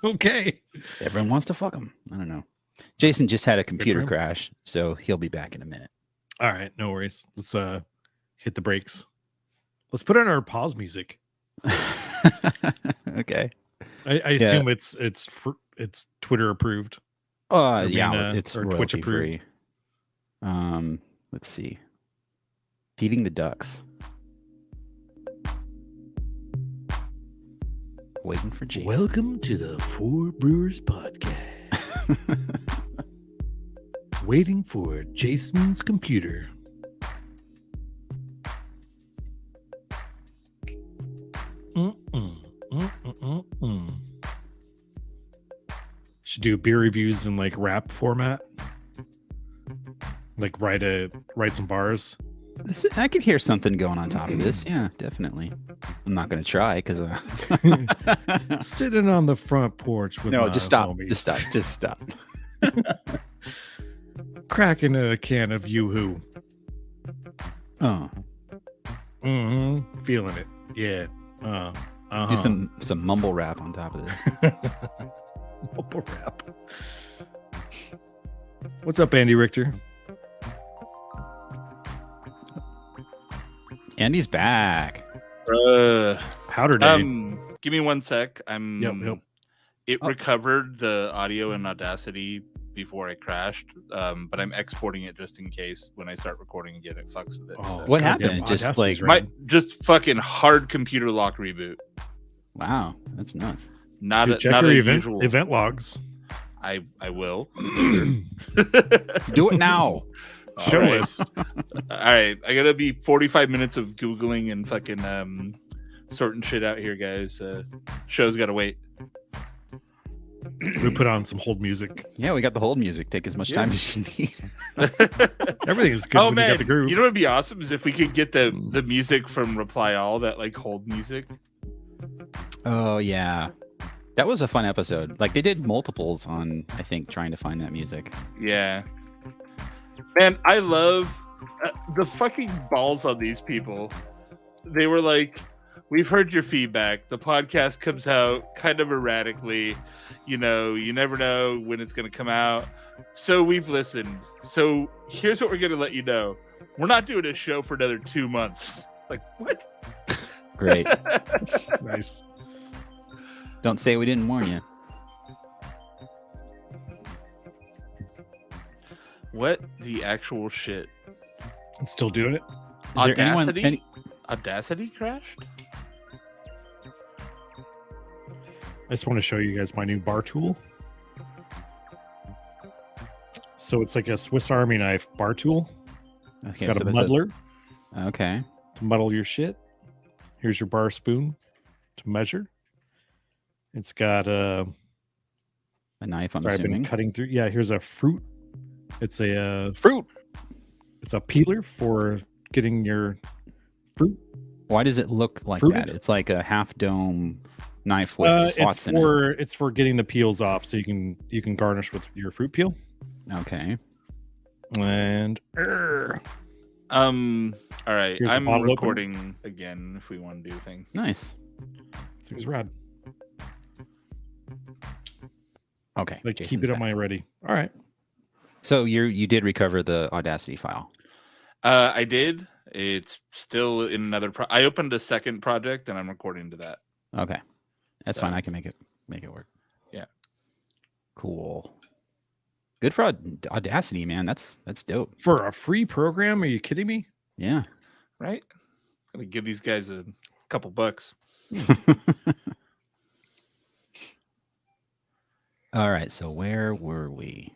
Okay. everyone wants to fuck him. I don't know. Jason just had a computer him. crash, so he'll be back in a minute. All right, no worries. Let's hit the brakes. Let's put on our pause music. Okay. I assume it's Twitter approved. I mean, Yeah, it's or Twitch royalty free. Let's see. Feeding the ducks. Waiting for Jason. Welcome to the Four Brewers Podcast. Waiting for Jason's computer. Should do beer reviews in like rap format. Like write some bars. I could hear something going on top of this. Yeah, definitely. I'm not going to try because Sitting on the front porch with no, my just stop. homies. Just stop. Cracking a can of Yoo-Hoo. Oh, Feeling it. Yeah. do some mumble rap on top of this. Mumble rap. What's up, Andy Richter? Andy's back. Powder day. Give me 1 sec. Yep. It recovered the audio in Audacity before I crashed, but I'm exporting it just in case when I start recording again it fucks with it. Oh, What goddamn happened? Just Audacity's like right. Just fucking hard computer lock reboot. wow, that's nuts. Not Dude, a, check not your a event usual. logs. I will. Do it now. Show All right. us. All right, I gotta be 45 minutes of googling and fucking sorting shit out here, guys. Show's gotta wait. We put on some hold music. Yeah, we got the hold music. Take as much time as you need. Everything is good Oh when you man, got the groove. you know what'd be awesome is if we could get the music from Reply All, that like hold music. Oh yeah, that was a fun episode. Like they did multiples on, I think, trying to find that music. Yeah, man, I love the fucking balls on these people. They were like, "We've heard your feedback. The podcast comes out kind of erratically. You know, you never know when it's going to come out. So we've listened. So here's what we're going to let you know. We're not doing a show for another 2 months." Like, what? Great. Nice. Don't say we didn't warn you. What the actual shit? I'm still doing it. Is there anyone? Audacity? Audacity crashed? I just want to show you guys my new bar tool. So it's like a Swiss Army knife bar tool. It's Okay, got so a there's muddler Okay. to muddle your shit. Here's your bar spoon to measure. It's got a knife. I'm sorry, I've assuming. been cutting through. Yeah, here's a fruit. It's a Fruit. it's a peeler for getting your fruit. Why does it look like Fruited? that? It's like a half dome knife with slots in it. It's for getting the peels off, so you can garnish with your fruit peel. Okay. And All right, Here's a I'm bottle recording again if we want to do a thing. Nice. it's rad. Okay. So I keep Jason's it on back. my ready. All right. So you did recover the Audacity file. I did. It's still in another. I opened a second project and I'm recording to that. Okay. That's So- fine. I can make it work. Yeah. Cool. Good for Audacity, man. That's dope. For a free program? Are you kidding me? Yeah. Right? Gonna give these guys a couple bucks. All right. So where were we?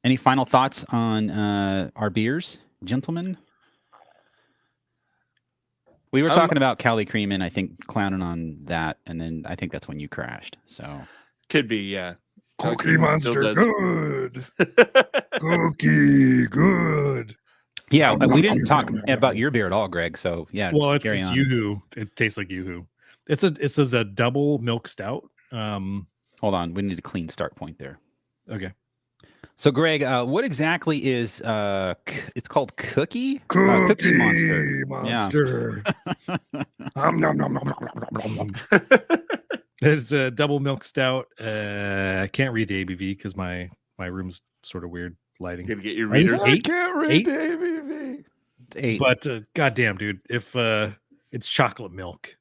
Any final thoughts on our beers, gentlemen? We were talking about Cali Cream and I think clowning on that, and then I think that's when you crashed. So Could be, yeah. Cookie Monster, good. Cookie, good. yeah, we didn't talk about your beer at all, Greg. So yeah, Well, it's carry on. Yoo-Hoo. It tastes like Yoo-Hoo. It says a double milk stout. Hold on, we need a clean start point there. Okay. So, Greg, what exactly is it's called Cookie Monster? Monster. Nom, nom, nom, nom, nom, nom, nom. It's a double milk stout. I can't read the ABV because my room's sort of weird lighting. Gonna get your I just reader. ate- can't read the ABV. It's 8. But goddamn, dude, if it's chocolate milk,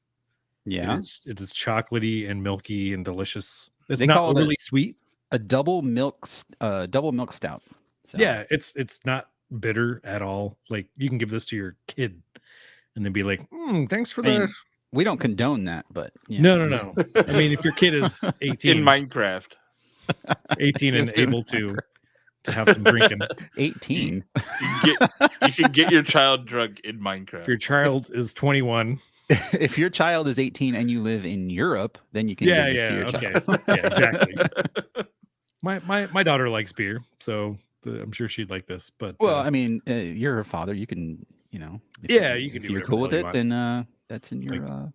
Yeah, it is chocolatey and milky and delicious. It's They not call it overly sweet. a double milk stout. So, Yeah, it's not bitter at all. Like you can give this to your kid and then be like, thanks for I mean, the. we don't condone that, but yeah. No. I mean, if your kid is 18, in Minecraft, 18 and able to have some drinking. 18. you can get your child drunk in Minecraft. If your child is 21. If your child is 18 and you live in Europe, then you can give this to your child. Yeah, exactly. My daughter likes beer, so I'm sure she'd like this. But well, I mean, you're her father. You can, you know. You can if do you're whatever cool with the it, hell you then that's in your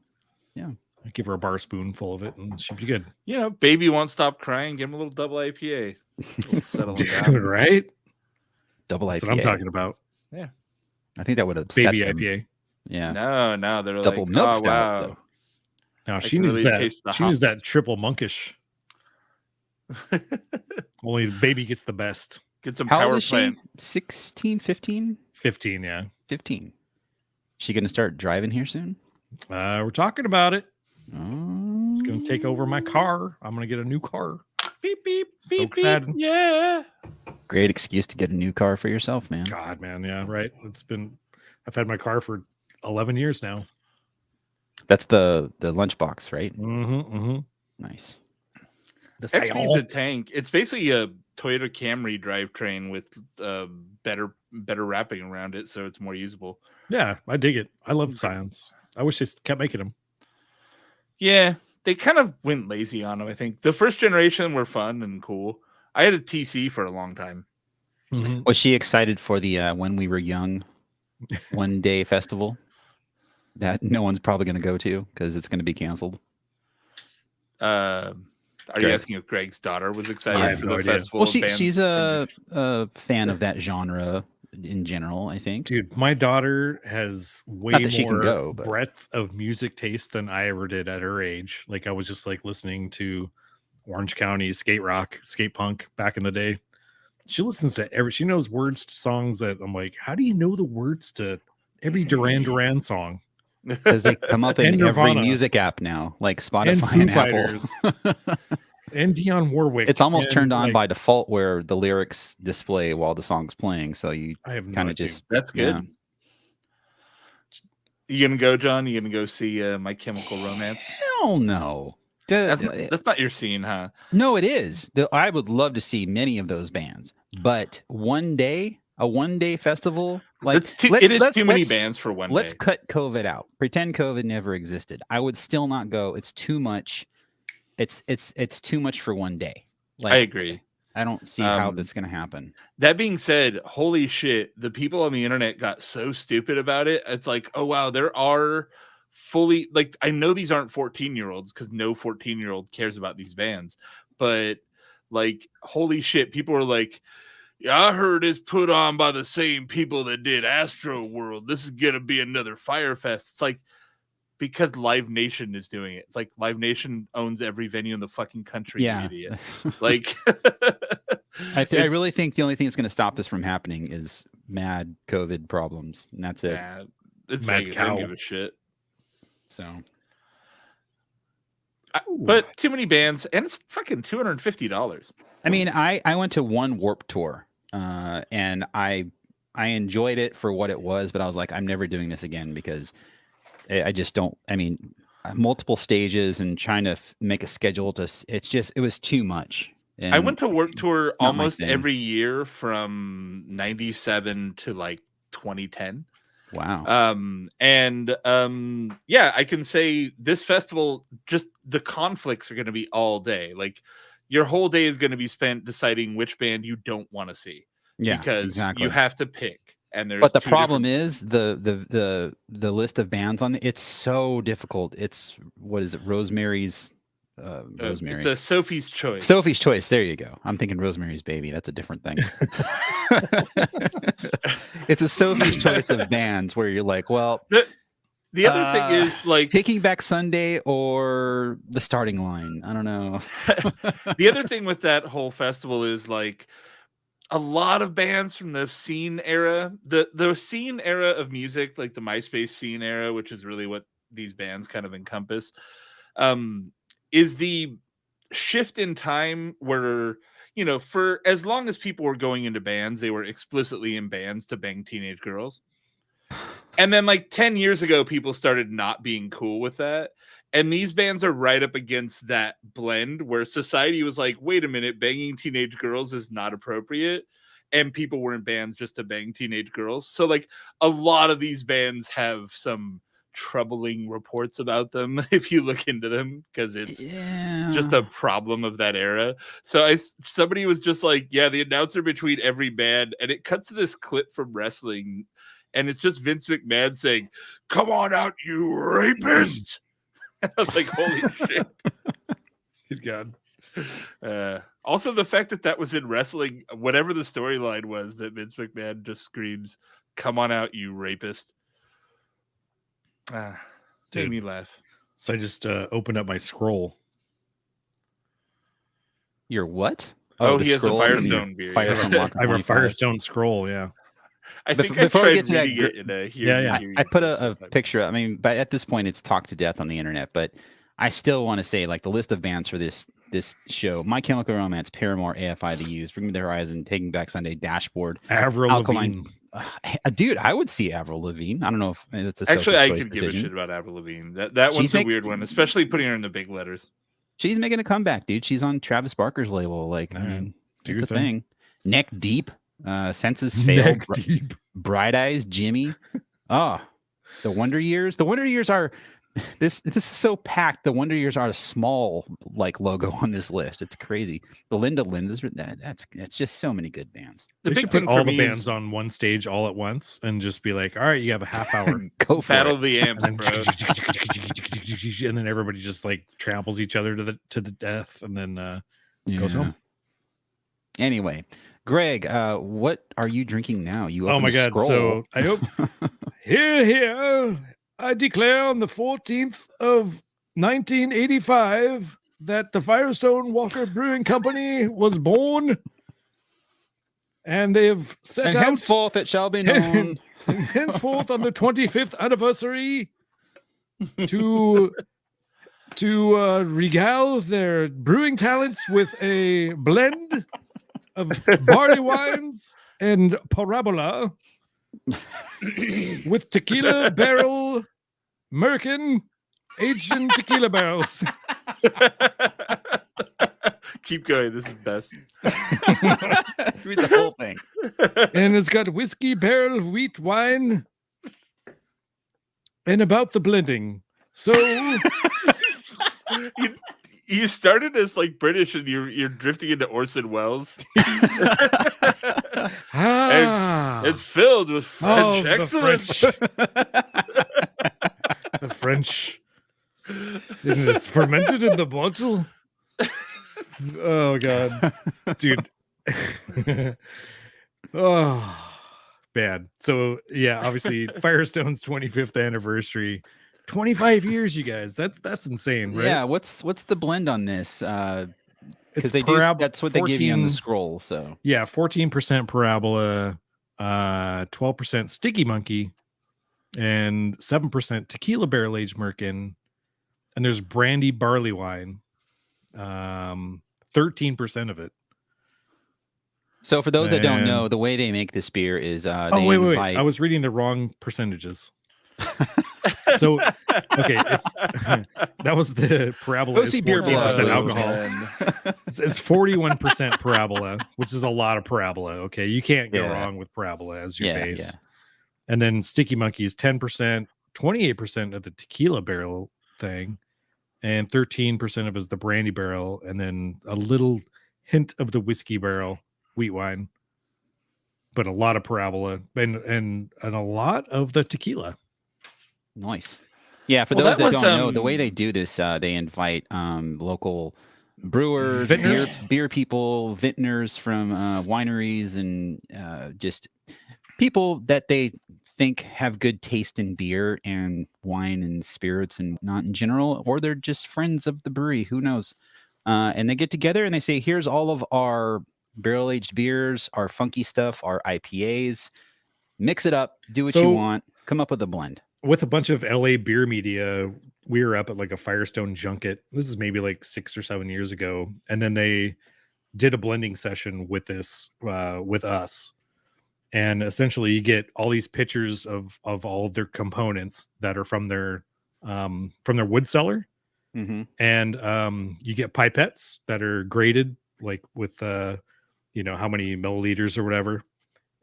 I give her a bar spoon full of it, and she'd be good. You know, baby won't stop crying. Give him a little double IPA. Settle him down. Dude, right? double That's IPA. what I'm talking about. Yeah. I think that would upset Baby them. IPA. Yeah. No, they're Double like, milk oh, stout. wow. Though. Now I she can needs really that. taste the She needs hops. that triple monkish. Only the baby gets the best. Get some How power old is plant. she? 16, 15? 15, yeah. 15. She going to start driving here soon? We're talking about it. Oh. It's gonna take over my car. I'm gonna get a new car. Beep, beep, So beep, beep. excited. Yeah. Great excuse to get a new car for yourself, man. God, man, yeah, right. I've had my car for 11 years now. That's the lunchbox, right? Mm-hmm. Nice. The XP's a tank. It's basically a Toyota Camry drivetrain with better wrapping around it, so it's more usable. Yeah, I dig it. I love Scions. I wish they kept making them. Yeah, they kind of went lazy on them, I think. The first generation were fun and cool. I had a TC for a long time. Mm-hmm. Was she excited for the When We Were Young one-day festival that no one's probably going to go to because it's going to be canceled? Are you asking if Greg's daughter was excited for the festival? Well, she's a fan of that genre in general, I think. Dude, my daughter has way Not that she more can go, but breadth of music taste than I ever did at her age. Like I was just like listening to Orange County skate rock, skate punk back in the day. She listens to she knows words to songs that I'm like, how do you know the words to every Duran Duran song? Because they come up in every music app now, like Spotify and Apple. And Dionne Warwick. It's almost turned on by default where the lyrics display while the song's playing. So you kind of just... That's good. Yeah. You gonna go, John? You gonna go see My Chemical Romance? Hell no. That's not your scene, huh? No, it is. I would love to see many of those bands, but a one-day festival, like it is too many bands for one day. Let's cut COVID out. Pretend COVID never existed. I would still not go. It's too much. It's too much for one day. Like, I agree. I don't see how that's going to happen. That being said, holy shit, the people on the internet got so stupid about it. It's like, oh wow, there are fully, like, I know these aren't 14-year-olds because no 14-year-old cares about these bands, but like, holy shit, people are like, yeah, I heard it's put on by the same people that did Astro World. This is gonna be another Fire Fest. It's like, because Live Nation is doing it. It's like Live Nation owns every venue in the fucking country. Yeah. Idiot. Like, I really think the only thing that's going to stop this from happening is mad COVID problems, and that's it. Yeah, it's mad Vegas. cow. I don't give a shit. So, but too many bands, and it's fucking $250. I mean, I went to one Warped Tour, and I enjoyed it for what it was, but I was like, I'm never doing this again because I just don't. I mean, multiple stages and trying to make a schedule it was too much. And I went to Warped Tour almost every year from 97 to like 2010. Wow. Yeah, I can say this festival, just the conflicts are going to be all day. Like, your whole day is going to be spent deciding which band you don't want to see. Yeah, because exactly. you have to pick. And but the problem is the list of bands on it's so difficult. It's what is it? Rosemary's Rosemary. It's a Sophie's Choice. Sophie's Choice. There you go. I'm thinking Rosemary's Baby. That's a different thing. It's a Sophie's Choice of bands where you're like, well, the other thing is like Taking Back Sunday or The Starting Line. I don't know. The other thing with that whole festival is like a lot of bands from the scene era, the scene era of music, like the MySpace scene era, which is really what these bands kind of encompass, is the shift in time where, you know, for as long as people were going into bands, they were explicitly in bands to bang teenage girls. And then like 10 years ago, people started not being cool with that. And these bands are right up against that blend where society was like, wait a minute, banging teenage girls is not appropriate. And people were in bands just to bang teenage girls. So like a lot of these bands have some troubling reports about them if you look into them, because it's just a problem of that era. So somebody was just like, yeah, the announcer between every band, and it cuts to this clip from wrestling, and it's just Vince McMahon saying, "Come on out, you rapist." I was like, holy shit. Good God. Also, the fact that was in wrestling, whatever the storyline was, that Vince McMahon just screams, "Come on out, you rapist." Made me laugh. So I just opened up my scroll. Your what? Oh, he has a Firestone beer. Firestone Walker I have a 25. Firestone scroll, yeah. I think before I we tried get to that, reading it in a I put a picture. I mean, but at this point, it's talked to death on the internet. But I still want to say, like, the list of bands for this show: My Chemical Romance, Paramore, AFI, The Used, Bring Me the Horizon, Taking Back Sunday, Dashboard, Avril Lavigne. Dude, I would see Avril Lavigne. I don't know if it's a actually. I choice could decision. give a shit about Avril Lavigne. That one's a weird one, especially putting her in the big letters. She's making a comeback, dude. She's on Travis Barker's label. Like, I mean, it's a thing. Neck Deep, Senses Failed, Neck Deep. Bright Eyes, Jimmy. Oh, the Wonder Years. The Wonder Years are this is so packed. The Wonder Years are a small like logo on this list. It's crazy. The Linda's that's just so many good bands. They should put all the bands on one stage all at once and just be like, all right, you have a half hour. Go for Battle it. of the Amps, bro. And then everybody just like tramples each other to the death and then goes home. Anyway, Greg, what are you drinking now? You oh my God! scroll. So I hope here I declare on the 14th of 1985 that the Firestone Walker Brewing Company was born, and they've set and out. Henceforth it shall be known. and henceforth on the 25th anniversary to regale their brewing talents with a blend of barley wines and parabola with tequila barrel merkin aged in tequila barrels. Keep going. This is best. Read the whole thing. And it's got whiskey barrel wheat wine. And about the blending. So you started as like British and you're drifting into Orson Welles. It's filled with French excellence. The French. It's fermented in the bottle. Oh God, dude. Oh, bad. So yeah, obviously Firestone's 25th anniversary. 25 years, you guys. That's insane, right? Yeah. What's the blend on this? Because that's what 14, they give you on the scroll. So yeah, 14% parabola, 12% sticky monkey, and 7% tequila barrel aged merkin, and there's brandy barley wine, 13% of it. So for those that don't know, the way they make this beer is wait. I was reading the wrong percentages. So okay, that was the parabola. Is 14% alcohol. It's 41% parabola, which is a lot of parabola. Okay, you can't go wrong with parabola as your base. Yeah. And then sticky monkey is 10%, 28% of the tequila barrel thing, and 13% of it is the brandy barrel, and then a little hint of the whiskey barrel wheat wine, but a lot of parabola and a lot of the tequila. Nice. Yeah, for those that don't know, the way they do this, they invite local brewers, beer people, vintners from wineries, and just people that they think have good taste in beer and wine and spirits and not in general, or they're just friends of the brewery. Who knows? And they get together and they say, here's all of our barrel-aged beers, our funky stuff, our IPAs. Mix it up, do what you want, come up with a blend. With a bunch of LA beer media, we were up at like a Firestone junket. This is maybe like 6 or 7 years ago. And then they did a blending session with this, with us. and essentially you get all these pictures of all their components that are from their wood cellar. Mm-hmm. And you get pipettes that are graded like with how many milliliters or whatever.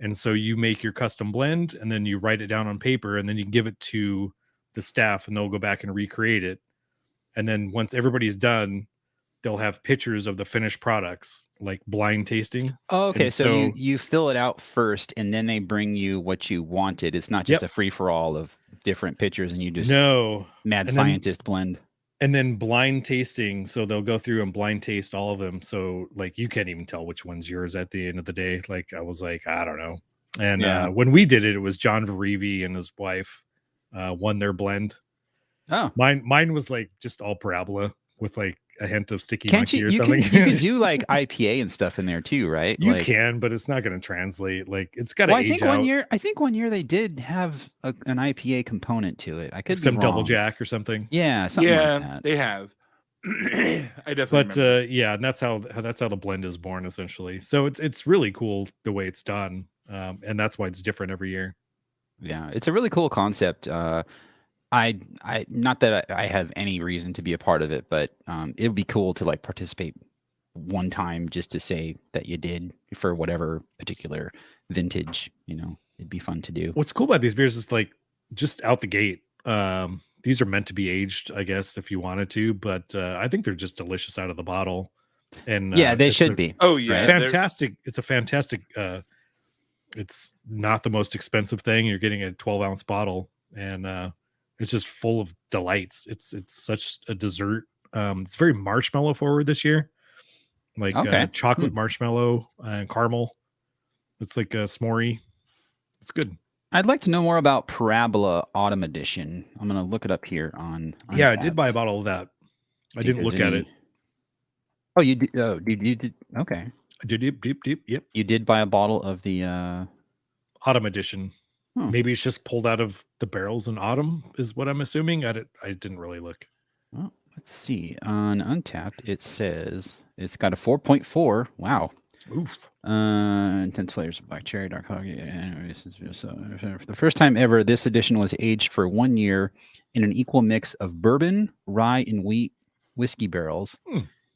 And so you make your custom blend and then you write it down on paper and then you give it to the staff and they'll go back and recreate it. And then once everybody's done, they'll have pictures of the finished products, like blind tasting. Oh, okay. And So you fill it out first and then they bring you what you wanted. It's not just a free for all of different pictures and you just mad scientist blend. And then blind tasting. So they'll go through and blind taste all of them. So like you can't even tell which one's yours at the end of the day. Like I was like, I don't know. And when we did it, it was John Verivi and his wife won their blend. Oh, mine was like just all parabola with like a hint of sticky Can't monkey you, or you something. Can, you can do like IPA and stuff in there too, right? You like, can, but it's not going to translate. Like it's got to well, age I think out. one year they did have an IPA component to it. I could Some be double wrong. jack or something. Yeah, something like that. They have. I definitely. But and that's how the blend is born essentially. So it's really cool the way it's done, and that's why it's different every year. Yeah, it's a really cool concept. I not that I have any reason to be a part of it, but it would be cool to like participate one time just to say that you did for whatever particular vintage. It'd be fun to do. What's cool about these beers is like just out the gate. These are meant to be aged, I guess, if you wanted to, but I think they're just delicious out of the bottle. And yeah, they should be. Oh yeah, fantastic. It's a fantastic. It's not the most expensive thing. You're getting a 12-ounce bottle, and it's just full of delights. It's such a dessert. It's very marshmallow forward this year, like chocolate marshmallow and caramel. It's like a s'more. It's good. I'd like to know more about Parabola Autumn Edition. I'm going to look it up here on Yeah, I did buy a bottle of that. I didn't look at it. Oh, you did? Oh, you did? Okay. I did. Yep. You did buy a bottle of the Autumn Edition. Maybe it's just pulled out of the barrels in autumn, is what I'm assuming. I didn't really look. Well, let's see. On Untapped, it says it's got a 4.4. Wow. Oof. Intense flavors of black cherry, dark hockey. For the first time ever, this edition was aged for 1 year in an equal mix of bourbon, rye, and wheat whiskey barrels,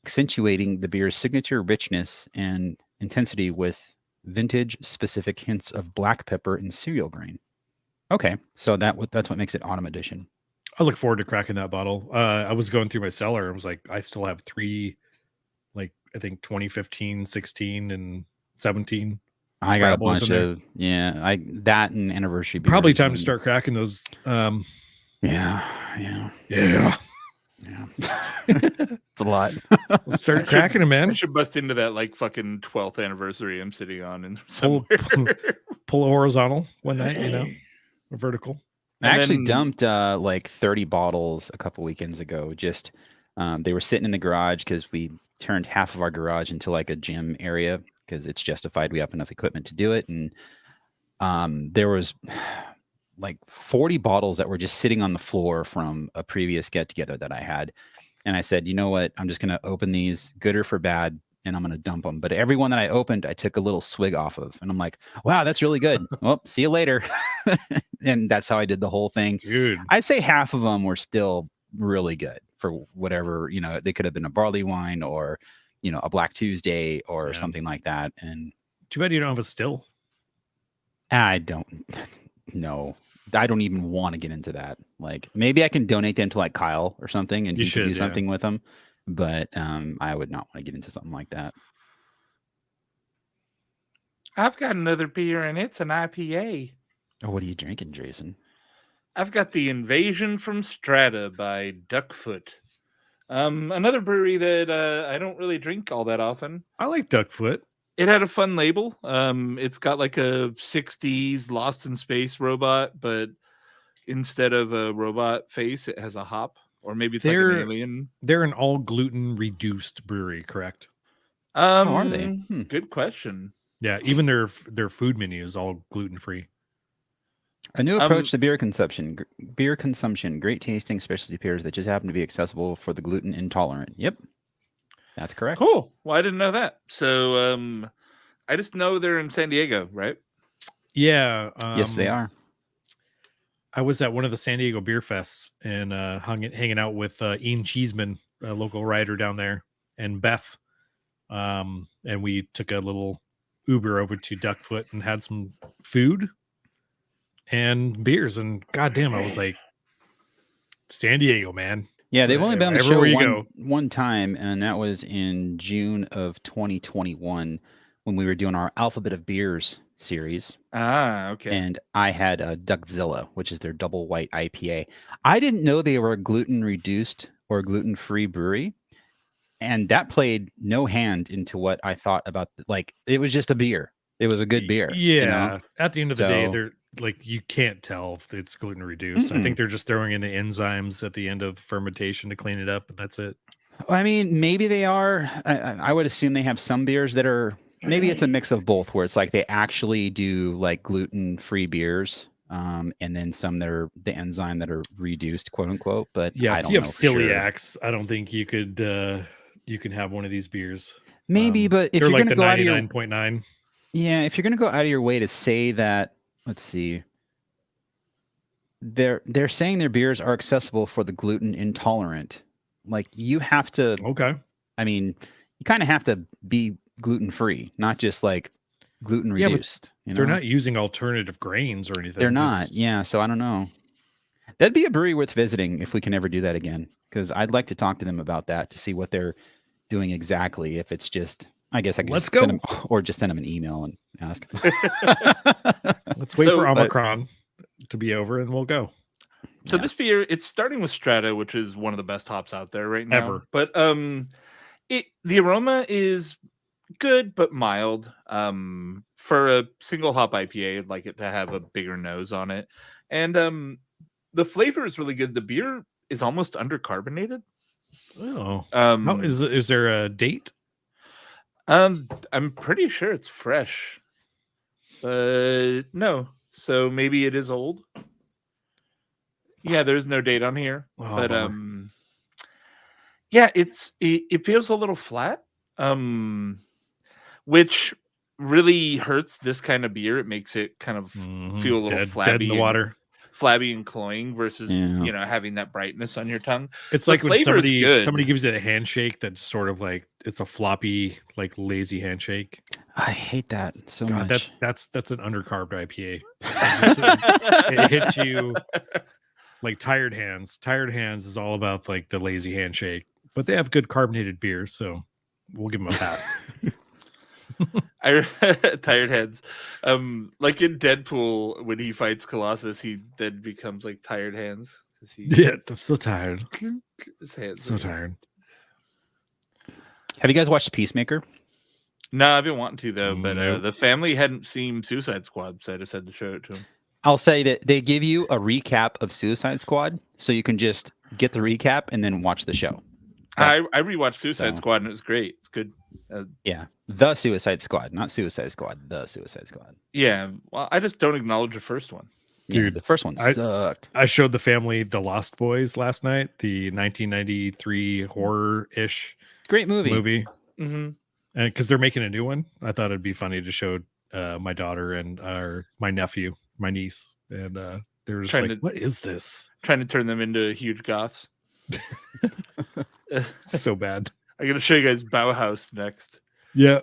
accentuating the beer's signature richness and intensity with vintage-specific hints of black pepper and cereal grain. Okay, so that's what makes it Autumn Edition. I look forward to cracking that bottle. I was going through my cellar. I was like, I still have 3, like I think 2015, 16, and 17. I got a bunch of that and anniversary beers. Probably time to start cracking those. Yeah. It's a lot. Let's start cracking them, man. I should bust into that like fucking 12th anniversary I'm sitting on and somewhere. Pull a horizontal one night, a vertical. I actually dumped like 30 bottles a couple weekends ago. Just they were sitting in the garage because we turned half of our garage into like a gym area because it's justified. We have enough equipment to do it, and there was like 40 bottles that were just sitting on the floor from a previous get together that I had. And I said, you know what? I'm just going to open these, good or for bad, and I'm going to dump them. But every one that I opened, I took a little swig off of. And I'm like, wow, that's really good. Well, see you later. And that's how I did the whole thing. Dude, I'd say half of them were still really good for whatever, they could have been a barley wine or, a Black Tuesday or something like that. And too bad you don't have a still. I don't. No, I don't even want to get into that. Like maybe I can donate them to like Kyle or something and he can do something with them. But I would not want to get into something like that. I've got another beer and it's an IPA. Oh, what are you drinking, Jason? I've got the Invasion from Strata by Duckfoot. Another brewery that I don't really drink all that often. I like Duckfoot. It had a fun label. It's got like a 60s Lost in Space robot, but instead of a robot face, it has a hop. Or maybe it's like an alien. They're an all gluten reduced brewery, correct? Are they? Good question. Yeah, even their food menu is all gluten free. A new approach to beer consumption. Great tasting specialty beers that just happen to be accessible for the gluten intolerant. Yep. That's correct. Cool. Well, I didn't know that. So I just know they're in San Diego, right? Yeah. Yes, they are. I was at one of the San Diego beer fests and hanging out with Ian Cheeseman, a local writer down there, and Beth. And we took a little Uber over to Duckfoot and had some food and beers. And goddamn, I was like, San Diego, man. Yeah, they've only been on the show Everywhere you go. one time, and that was in June of 2021 when we were doing our Alphabet of Beers series. Ah, okay. And I had a Duckzilla, which is their double white IPA. I didn't know they were a gluten reduced or gluten free brewery, and that played no hand into what I thought about. Like, it was just a beer. It was a good beer. Yeah. You know? At the end of the day, So- they're like, you can't tell if it's gluten reduced. I think they're just throwing in the enzymes at the end of fermentation to clean it up, and that's it. I mean, maybe they are. I would assume they have some beers that are. Maybe it's a mix of both, where it's like they actually do like gluten-free beers, and then some that are the enzyme that are reduced, quote unquote. But Yeah, I if don't you have know for sure. celiacs, I don't think you could you can have one of these beers. Maybe, but if they're you're like going to the go out of your 99.9. yeah, if you're going to go out of your way to say that, let's see, they're saying their beers are accessible for the gluten intolerant. Like, you have to. Okay. I mean, you kind of have to be gluten-free, not just like gluten Yeah, but reduced. You know? They're not using alternative grains or anything. They're not. It's- Yeah, so I don't know. That'd be a brewery worth visiting if we can ever do that again, because I'd like to talk to them about that to see what they're doing exactly. If it's just, I guess I could Let's just send go. them, or just send them an email and ask. Let's wait So- for but- Omicron to be over and we'll go. So Yeah. this beer, it's starting with Strata, which is one of the best hops out there right now. Ever. But the aroma is good but mild. For a single hop IPA, I'd like it to have a bigger nose on it. And the flavor is really good. The beer is almost undercarbonated. Oh. Um, Is there a date? I'm pretty sure it's fresh. No. So maybe it is old. Yeah, there's no date on here. Oh, But bummer. yeah, it feels a little flat. Which really hurts this kind of beer. It makes it kind of Mhm. feel a little dead flabby in the and- water. flabby and cloying versus Yeah. having that brightness on your tongue. It's The like when flavor is good. somebody gives it a handshake that's sort of like it's a floppy, like lazy handshake. I hate that so God, much. that's an undercarved IPA. It hits you like tired hands. Tired hands is all about like the lazy handshake, but they have good carbonated beer, so we'll give them a pass. Tired heads. Like in Deadpool, when he fights Colossus, he then becomes like tired hands. 'cause Yeah, I'm so tired. his hands So are- tired. Have you guys watched Peacemaker? No, I've been wanting to though, but Nope. the family hadn't seen Suicide Squad, so I just had to show it to him. I'll say that they give you a recap of Suicide Squad, so you can just get the recap and then watch the show. I rewatched Suicide So- Squad and it was great. It's good. Yeah, the Suicide Squad, not Suicide Squad. The Suicide Squad. Yeah, well, I just don't acknowledge the first one. Yeah, Dude, the first one sucked. I showed the family The Lost Boys last night, the 1993 horror-ish Great movie. Mm-hmm. and because they're making a new one, I thought it'd be funny to show my daughter and my nephew, my niece, and they were just Trying like, to- "What is this?" Trying to turn them into huge goths. So bad. I'm gonna show you guys Bauhaus next. Yeah.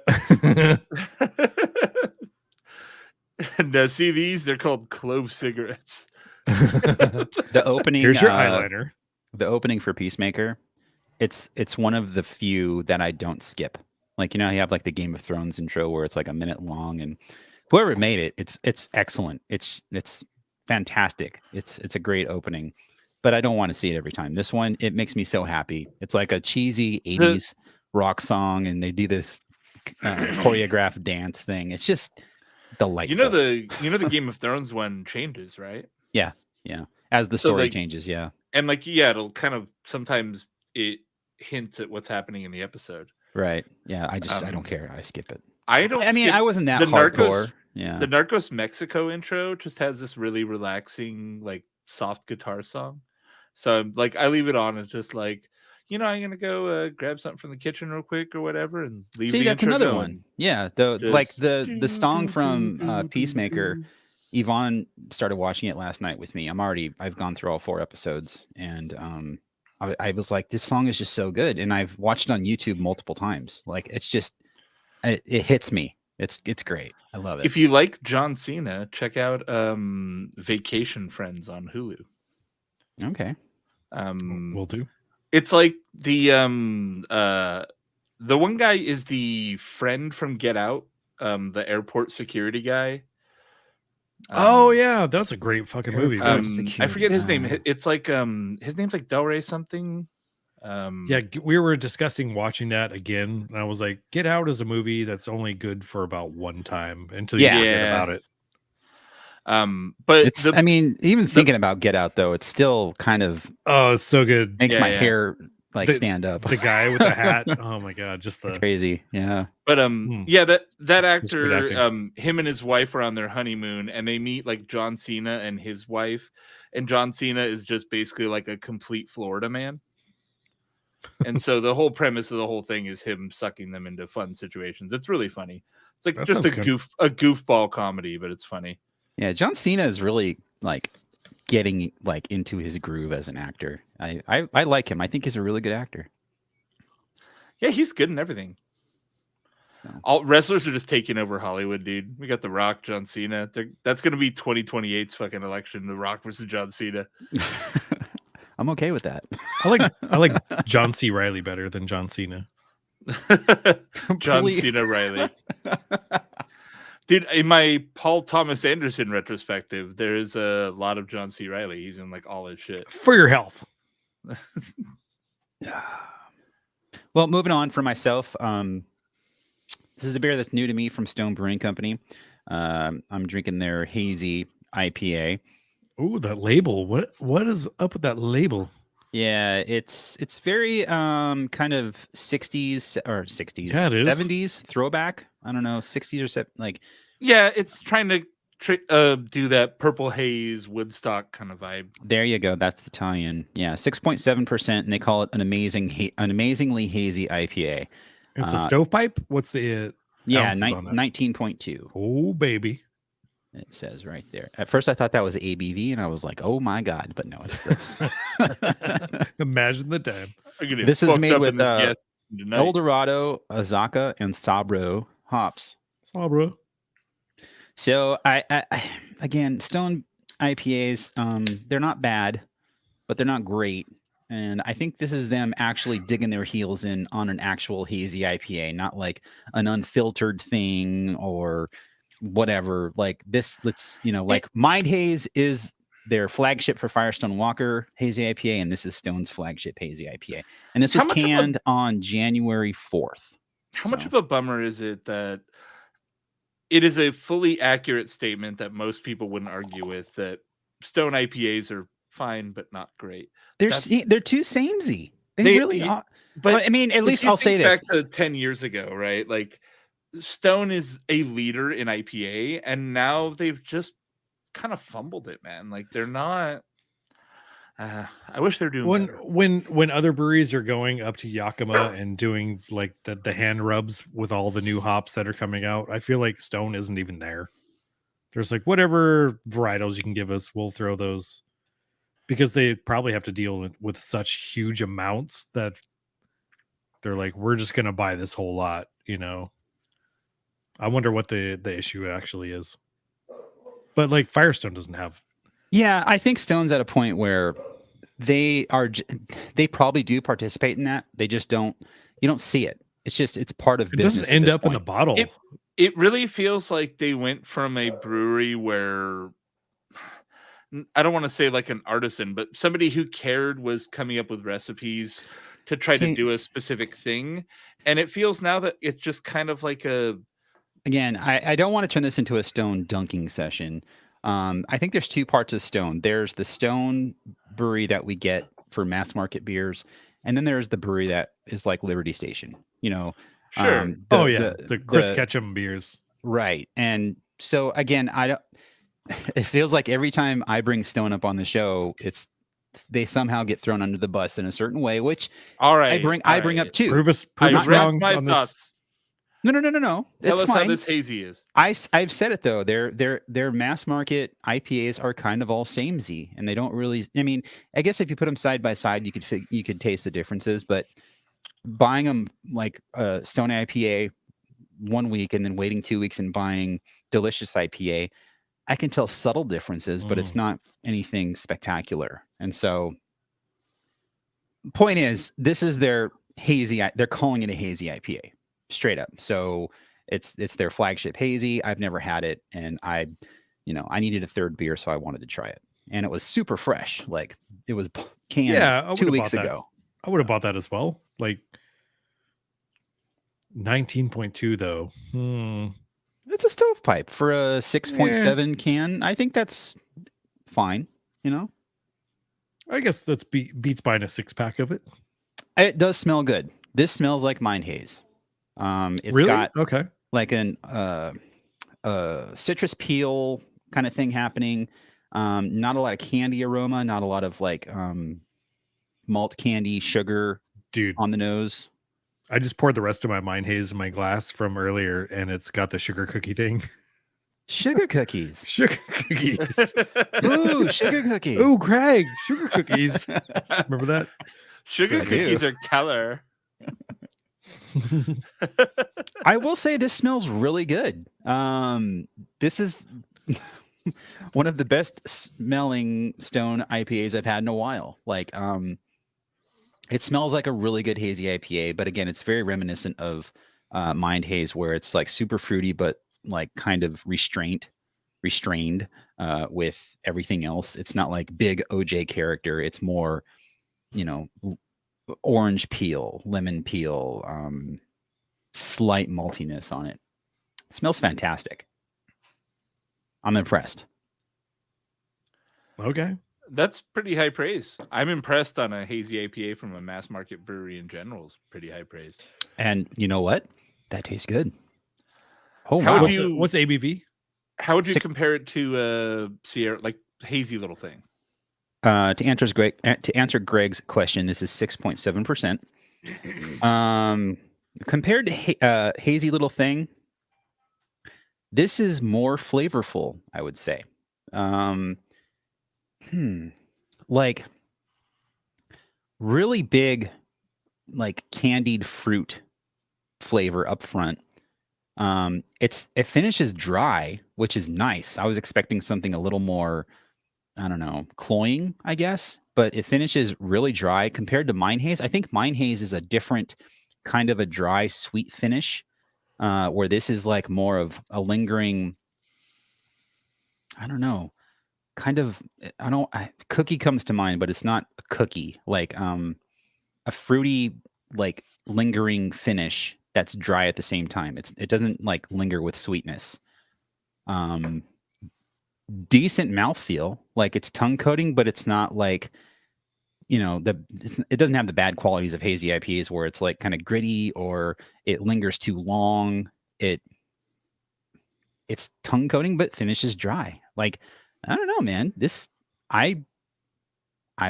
And see these? They're called clove cigarettes. The opening. Here's your eyeliner. The opening for Peacemaker. It's one of the few that I don't skip. Like, you have like the Game of Thrones intro where it's like a minute long, and whoever made it, it's excellent. It's fantastic. It's a great opening, but I don't want to see it every time. This one, it makes me so happy. It's like a cheesy 80s rock song, and they do this choreographed dance thing. It's just delightful. the Game of Thrones one changes, right? Yeah, as the So, story like, changes. Yeah, And like, yeah, it'll kind of sometimes it hints at what's happening in the episode. right. Yeah, I don't Um, care. I skip it. I don't. I mean, skip- I wasn't that the hardcore. Yeah. The Narcos Mexico intro just has this really relaxing, like soft guitar song. So like, I leave it on. It's just like, I'm gonna go grab something from the kitchen real quick or whatever, and leave. See, the that's intro another going. one. Yeah, the Just- like the song from Peacemaker Yvonne started watching it last night with me. I've gone through all 4 episodes, and I was like, this song is just so good, and I've watched it on YouTube multiple times. Like, it's just, it hits me. It's great. I love it. If you like John Cena, check out Vacation Friends on Hulu. Okay. Will do. It's like the one guy is the friend from Get Out, the airport security guy. Oh yeah, that's a great fucking movie. I forget his name. It's like his name's like Delray something. Yeah, we were discussing watching that again, and I was like, Get Out is a movie that's only good for about one time until you forget about it. But it's I mean, even thinking about Get Out though, it's still kind of it's so good. Makes my hair like stand up. The guy with the hat. Oh my god, just it's crazy. Yeah. But that actor, him and his wife are on their honeymoon, and they meet like John Cena and his wife, and John Cena is just basically like a complete Florida man. And so the whole premise of the whole thing is him sucking them into fun situations. It's really funny. It's like just a goofball comedy, but it's funny. Yeah, John Cena is really like getting like into his groove as an actor. I like him. I think he's a really good actor. Yeah, he's good in everything. No. All wrestlers are just taking over Hollywood, dude. We got The Rock, John Cena. That's going to be 2028's fucking election. The Rock versus John Cena. I'm okay with that. I like John C. Reilly better than John Cena. John Cena Reilly. Dude, in my Paul Thomas Anderson retrospective, there is a lot of John C. Reilly. He's in like all his shit. For your health. Well, moving on for myself. This is a beer that's new to me from Stone Brewing Company. I'm drinking their Haze IPA. Ooh, that label. What is up with that label? Yeah, it's very kind of 60s or 60s, yeah, 70s throwback. I don't know, 60s or 70s, like. Yeah, it's trying to do that purple haze Woodstock kind of vibe. There you go. That's the tie-in. Yeah, 6.7%, and they call it an amazingly hazy IPA. It's a stovepipe. What's the 19.2. Oh baby. It says right there. At first, I thought that was ABV, and I was like, "Oh my god!" But no, it's the. Imagine the time. This is made with El Dorado, Azacca, and Sabro hops. Sabro. So I again, Stone IPAs. They're not bad, but they're not great. And I think this is them actually digging their heels in on an actual hazy IPA, not like an unfiltered thing or whatever. Like this, like Mind Haze is their flagship for Firestone Walker Hazy IPA, and this is Stone's flagship Hazy IPA. And this was canned on January 4th. How much of a bummer is it that it is a fully accurate statement that most people wouldn't argue with, that Stone IPAs are fine but not great? They're too samey. They really are. But I mean, at least I'll say this. Back to 10 years ago, right? Like Stone is a leader in IPA, and now they've just kind of fumbled it, man. Like they're not. I wish they're doing better. When other breweries are going up to Yakima and doing like the hand rubs with all the new hops that are coming out, I feel like Stone isn't even there. There's like whatever varietals you can give us, we'll throw those, because they probably have to deal with such huge amounts that they're like, we're just gonna buy this whole lot, I wonder what the issue actually is. But like Firestone doesn't have. Yeah, I think Stone's at a point where they probably do participate in that. They just don't. You don't see it. It's part of business. It doesn't end up in the bottle. It really feels like they went from a brewery where, I don't want to say like an artisan, but somebody who cared was coming up with recipes to try to do a specific thing. And it feels now that it's just kind of like a. Again, I don't want to turn this into a Stone dunking session. I think there's 2 parts of Stone. There's the Stone brewery that we get for mass market beers, and then there's the brewery that is like Liberty Station. Sure. The Chris Ketchum beers. Right. And so again, it feels like every time I bring Stone up on the show, they somehow get thrown under the bus in a certain way, which all right, I bring up too. Prove us wrong on this. No. Tell It's us how fine. this hazy is. I've said it though. Their mass market IPAs are kind of all samey, and they don't really. I mean, I guess if you put them side by side, you could taste the differences. But buying them like a Stone IPA 1 week and then waiting 2 weeks and buying Delicious IPA, I can tell subtle differences, but it's not anything spectacular. And so, point is, this is their hazy. They're calling it a hazy IPA, straight up. So it's their flagship hazy. I've never had it, and I needed a third beer, so I wanted to try it, and it was super fresh. Like it was canned 2 weeks ago. I would have bought that as well. Like 19.2 though. It's a stovepipe for a 6.7 can. I think that's fine. I guess that's beats buying a 6-pack of it. It does smell good. This smells like Mind Haze. It's really? got okay, like an citrus peel kind of thing happening. Not a lot of candy aroma. Not a lot of like malt candy sugar, dude, on the nose. I just poured the rest of my Mind Haze in my glass from earlier, and it's got the sugar cookie thing. Sugar cookies. Sugar cookies. Ooh, sugar cookies. Ooh, Craig, sugar cookies. Remember that? Sugar cookies are killer. I will say this smells really good. This is one of the best smelling Stone IPAs I've had in a while. Like, it smells like a really good hazy IPA, but again, it's very reminiscent of Mind Haze, where it's like super fruity, but like kind of restrained with everything else. It's not like big OJ character. It's more, orange peel, lemon peel, slight maltiness on it. Smells fantastic. I'm impressed. Okay. That's pretty high praise. I'm impressed on a hazy IPA from a mass market brewery in general is pretty high praise. And you know what? That tastes good. Oh, How wow. What's ABV? How would you compare it to Sierra, like hazy little thing? To answer Greg's question, this is 6.7%. Compared to hazy little thing, this is more flavorful, I would say. Like really big, like candied fruit flavor up front. It finishes dry, which is nice. I was expecting something a little more, I don't know, cloying, I guess, but it finishes really dry compared to Mind Haze. I think Mind Haze is a different kind of a dry, sweet finish, where this is like more of a lingering, I don't know, kind of, cookie comes to mind, but it's not a cookie, like a fruity, like lingering finish that's dry at the same time. It doesn't like linger with sweetness. Decent mouthfeel, like it's tongue coating, but it's not like, it doesn't have the bad qualities of hazy IPAs where it's like kind of gritty or it lingers too long. It's tongue coating, but finishes dry. Like, I don't know, man. I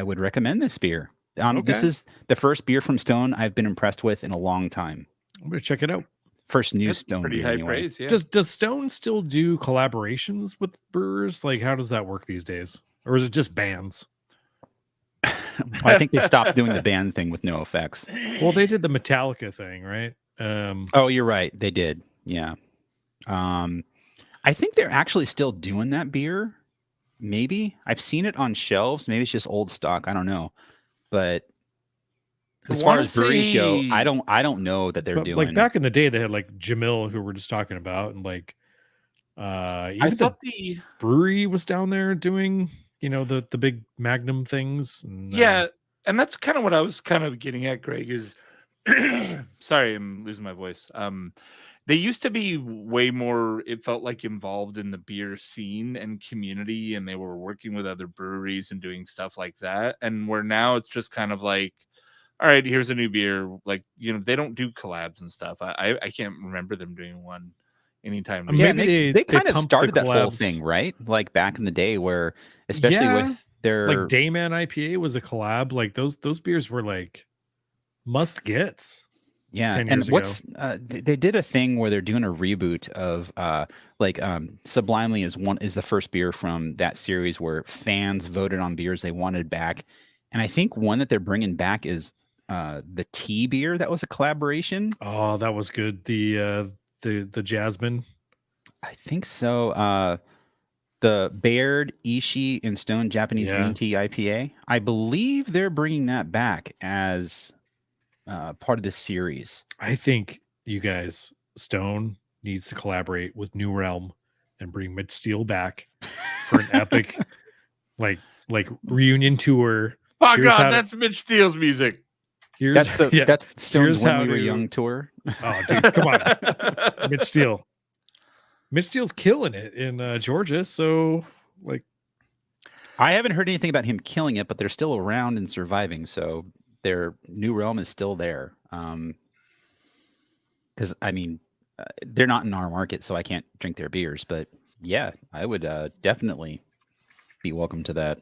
would recommend this beer. Okay. This is the first beer from Stone I've been impressed with in a long time. I'm gonna check it out. First new That's Stone pretty beer, high anyway. praise. Yeah. Does Stone still do collaborations with brewers? Like, how does that work these days, or is it just bands? I think they stopped doing the band thing with no effects. Well, they did the Metallica thing, right? Oh, you're right. They did. Yeah. I think they're actually still doing that beer. Maybe I've seen it on shelves. Maybe it's just old stock. I don't know. But as far as breweries go, I don't know that they're doing. Like back in the day, they had like Jamil, who we're just talking about, and like even the brewery was down there doing, the big Magnum things. And, and that's kind of what I was kind of getting at, Greg, is sorry, I'm losing my voice. They used to be way more, it felt like, involved in the beer scene and community, and they were working with other breweries and doing stuff like that. And where now it's just kind of like, all right, here's a new beer. Like, they don't do collabs and stuff. I can't remember them doing one anytime. Yeah, maybe they kind of started that whole thing, right? Like back in the day, where especially with their like Dayman IPA was a collab. Like those beers were like must gets. Yeah, 10 and years ago. what's they did a thing where they're doing a reboot of Sublimely is the first beer from that series where fans voted on beers they wanted back, and I think one that they're bringing back is the tea beer that was a collaboration. Oh, that was good. The Jasmine. I think so. The Baird, Ishii, and Stone Japanese Green Tea IPA. I believe they're bringing that back as part of this series. I think you guys, Stone needs to collaborate with New Realm and bring Mitch Steele back for an epic like reunion tour. Oh Here's God, that's Mitch Steele's music. That's Stone's Here's When how We Were to- Young tour. Oh, dude, come on. Mitch Steele. Mitch Steele's killing it in Georgia. So, like, I haven't heard anything about him killing it, but they're still around and surviving. So their New Realm is still there. Because I mean, they're not in our market, so I can't drink their beers. But yeah, I would definitely be welcome to that.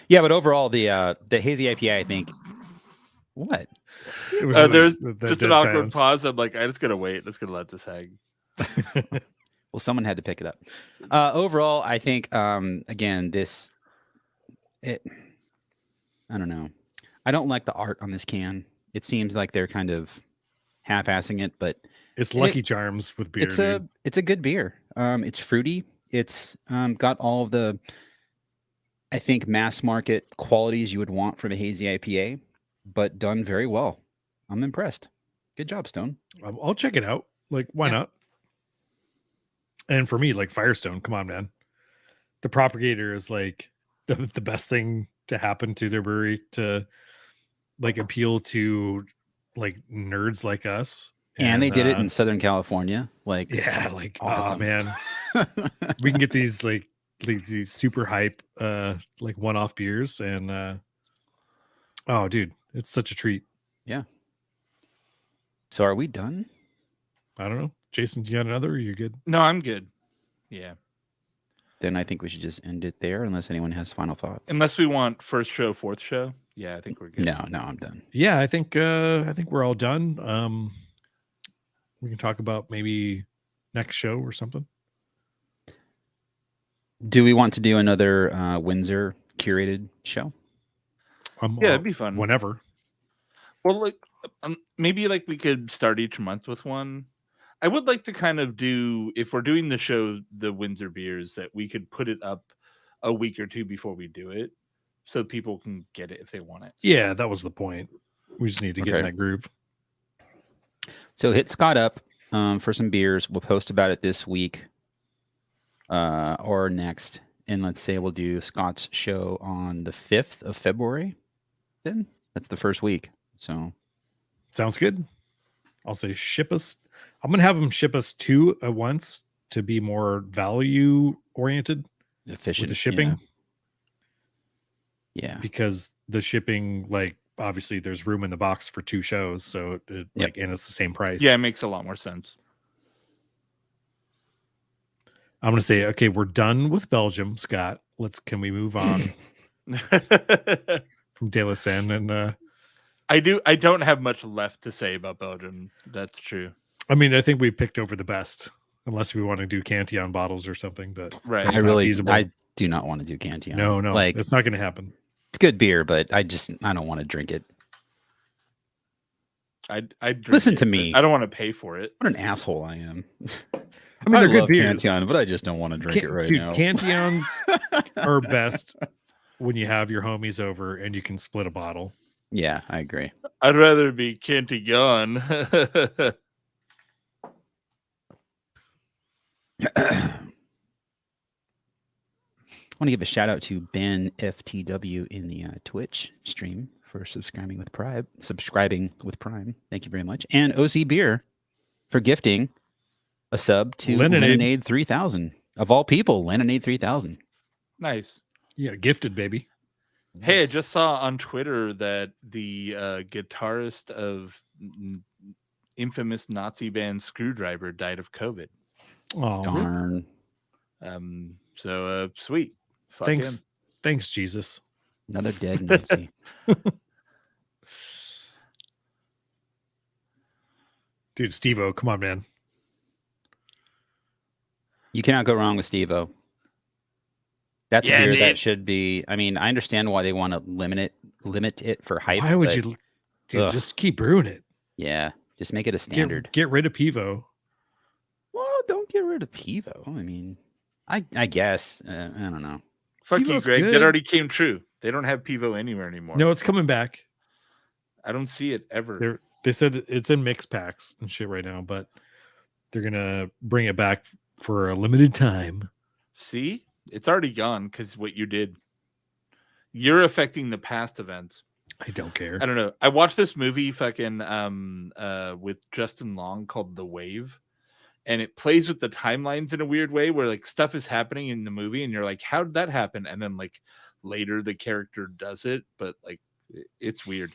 Yeah, but overall, the hazy IPA, I think. What? it was There's the just dead an awkward silence. pause. I'm like, I'm just gonna wait. Let's gonna let this hang. Well, someone had to pick it up. Overall, I think again, I don't know. I don't like the art on this can. It seems like they're kind of half-assing it, but It's Lucky Charms with beer. it's a good beer. It's fruity. It's got all of the, I think, mass market qualities you would want from a hazy IPA, but done very well. I'm impressed. Good job, Stone. I'll check it out. Like, why not? And for me, like Firestone, come on, man. The Propagator is like the best thing to happen to their brewery to like appeal to like nerds like us. And they did it in Southern California. Like, yeah, like awesome. Oh man. We can get these like these super hype like one-off beers and oh dude, it's such a treat. Yeah. So are we done? I don't know. Jason, you got another or you're good? No, I'm good. Yeah. Then I think we should just end it there unless anyone has final thoughts. Unless we want first show, fourth show. Yeah, I think we're good. No, I'm done. Yeah, I think we're all done. We can talk about maybe next show or something. Do we want to do another Windsor curated show? Yeah, it'd be fun. Whenever. Well, like maybe like we could start each month with one. I would like to kind of do, if we're doing the show, the Windsor beers, that we could put it up a week or two before we do it, so people can get it if they want it. Yeah, that was the point. We just need to get in that groove. So hit Scott up for some beers. We'll post about it this week or next. And let's say we'll do Scott's show on the 5th of February. Then that's the first week. So sounds good. I'll say ship us. I'm going to have them ship us 2 at once to be more value oriented, efficient with the shipping. Yeah. Because the shipping, like, obviously there's room in the box for 2 shows. So like, and it's the same price. Yeah, it makes a lot more sense. I'm going to say, okay, we're done with Belgium, Scott. Can we move on from De La Seine? And I don't have much left to say about Belgium. That's true. I mean, I think we picked over the best, unless we want to do Cantillon bottles or something, but right. I do not want to do Cantillon. No, like, it's not going to happen. It's good beer, but I don't want to drink it. I listen to me. I don't want to pay for it. What an asshole I am. I mean, they're good love beers. Cantillon, but I just don't want to drink it right now. Cantillons are best when you have your homies over and you can split a bottle. Yeah, I agree. I'd rather be Cantillon. I want to give a shout out to Ben FTW in the Twitch stream for subscribing with Prime. Thank you very much. And OC Beer for gifting a sub to Lemonade 3000. Of all people, Lemonade 3000. Nice. Yeah, gifted, baby. Hey, I just saw on Twitter that the guitarist of infamous Nazi band Screwdriver died of COVID. Oh, darn. So sweet. Fuck thanks, Jesus. Another dead Nazi. Dude, Stevo, come on, man. You cannot go wrong with Stevo. That's a beer that should be. I mean, I understand why they want to limit it for hype. Why would you, dude? Just keep brewing it. Yeah, just make it a standard. Get rid of Pivo. Well, don't get rid of Pivo. I mean, I guess I don't know. Fuck Pivo's you, Greg. Good. That already came true. They don't have Pivo anywhere anymore. No, it's coming back. I don't see it ever. They said it's in mix packs and shit right now, but they're gonna bring it back for a limited time. See, it's already gone because what you did. You're affecting the past events. I don't care. I don't know. I watched this movie fucking with Justin Long called The Wave, and it plays with the timelines in a weird way where like stuff is happening in the movie and you're like, how did that happen? And then like later the character does it, but like it's weird.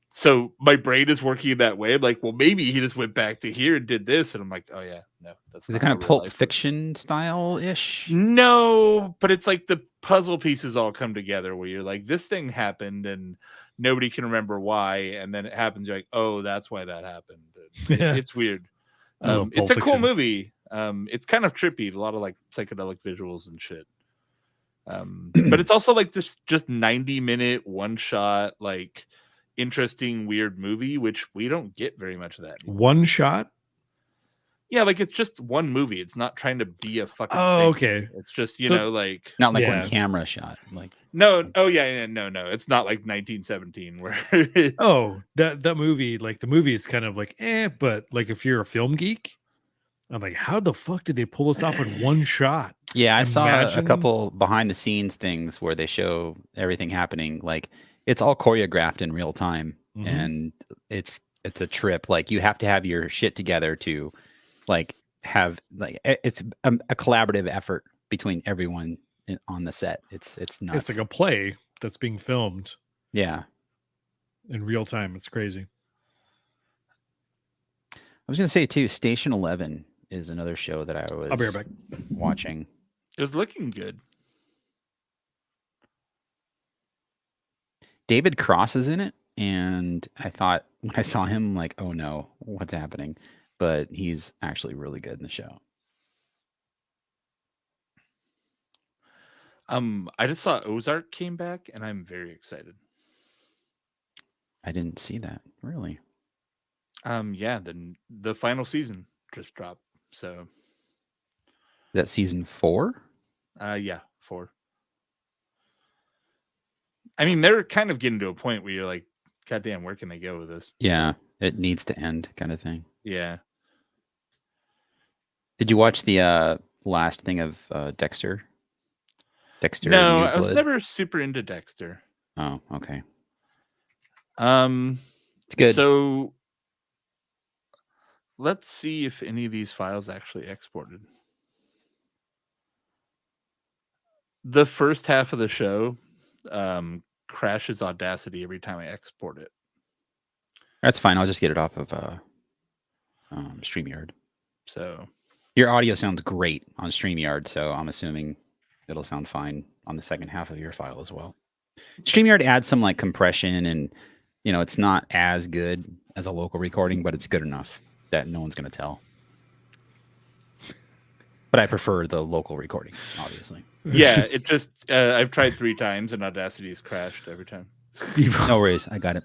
So my brain is working that way. I'm like, well, maybe he just went back to here and did this, and I'm like, oh yeah, no, that's. Is it kind of Pulp Fiction style ish? No, but it's like the puzzle pieces all come together where you're like, this thing happened and nobody can remember why, and then it happens. You're like, oh, that's why that happened. It's weird. It's a cool movie. It's kind of trippy. A lot of like psychedelic visuals and shit. But it's also like this just 90-minute one shot like. Interesting weird movie, which we don't get very much of that anymore. One shot, yeah, like it's just one movie. It's not trying to be a fucking thing. Okay, it's just you know like not like one camera shot, like no. Oh yeah, no, it's not like 1917 where that movie, like the movie is kind of like but like if you're a film geek, I'm like, how the fuck did they pull this off in one shot? Yeah, I saw a couple behind the scenes things where they show everything happening like. It's all choreographed in real time, and it's a trip. Like you have to have your shit together to, like, have like it's a collaborative effort between everyone on the set. It's nuts. It's like a play that's being filmed. Yeah, in real time. It's crazy. I was gonna say too. Station 11 is another show that I was. I'll be right back. Watching. It was looking good. David Cross is in it, and I thought when I saw him, like, oh no, what's happening? But he's actually really good in the show. I just saw Ozark came back, and I'm very excited. I didn't see that, really. Yeah, the final season just dropped. So is that season 4? Yeah, 4. I mean, they're kind of getting to a point where you're like, God damn, where can they go with this? Yeah, it needs to end kind of thing. Yeah. Did you watch the last thing of Dexter? Dexter? No, I was never super into Dexter. Oh, okay. It's good. So let's see if any of these files actually exported. The first half of the show crashes Audacity every time I export it. That's fine. I'll just get it off of StreamYard. So your audio sounds great on StreamYard, so I'm assuming it'll sound fine on the second half of your file as well. StreamYard adds some like compression, and you know it's not as good as a local recording, but it's good enough that no one's going to tell. But I prefer the local recording, obviously. Yeah, it just I've tried 3 times and Audacity's crashed every time. No worries, I got it.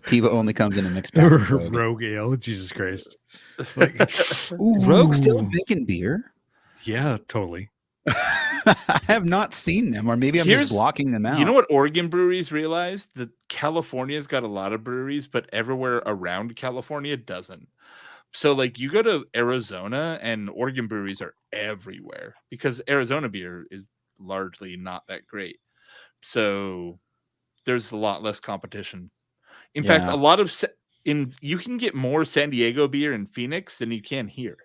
Pivo only comes in a mixed bag. Rogue ale, Jesus Christ! Like, is Rogue still making beer? Yeah, totally. I have not seen them, or maybe I'm just blocking them out. You know what Oregon breweries realized? That California's got a lot of breweries, but everywhere around California doesn't. So like you go to Arizona and Oregon breweries are everywhere because Arizona beer is largely not that great. So there's a lot less competition. In fact, a lot of you can get more San Diego beer in Phoenix than you can here.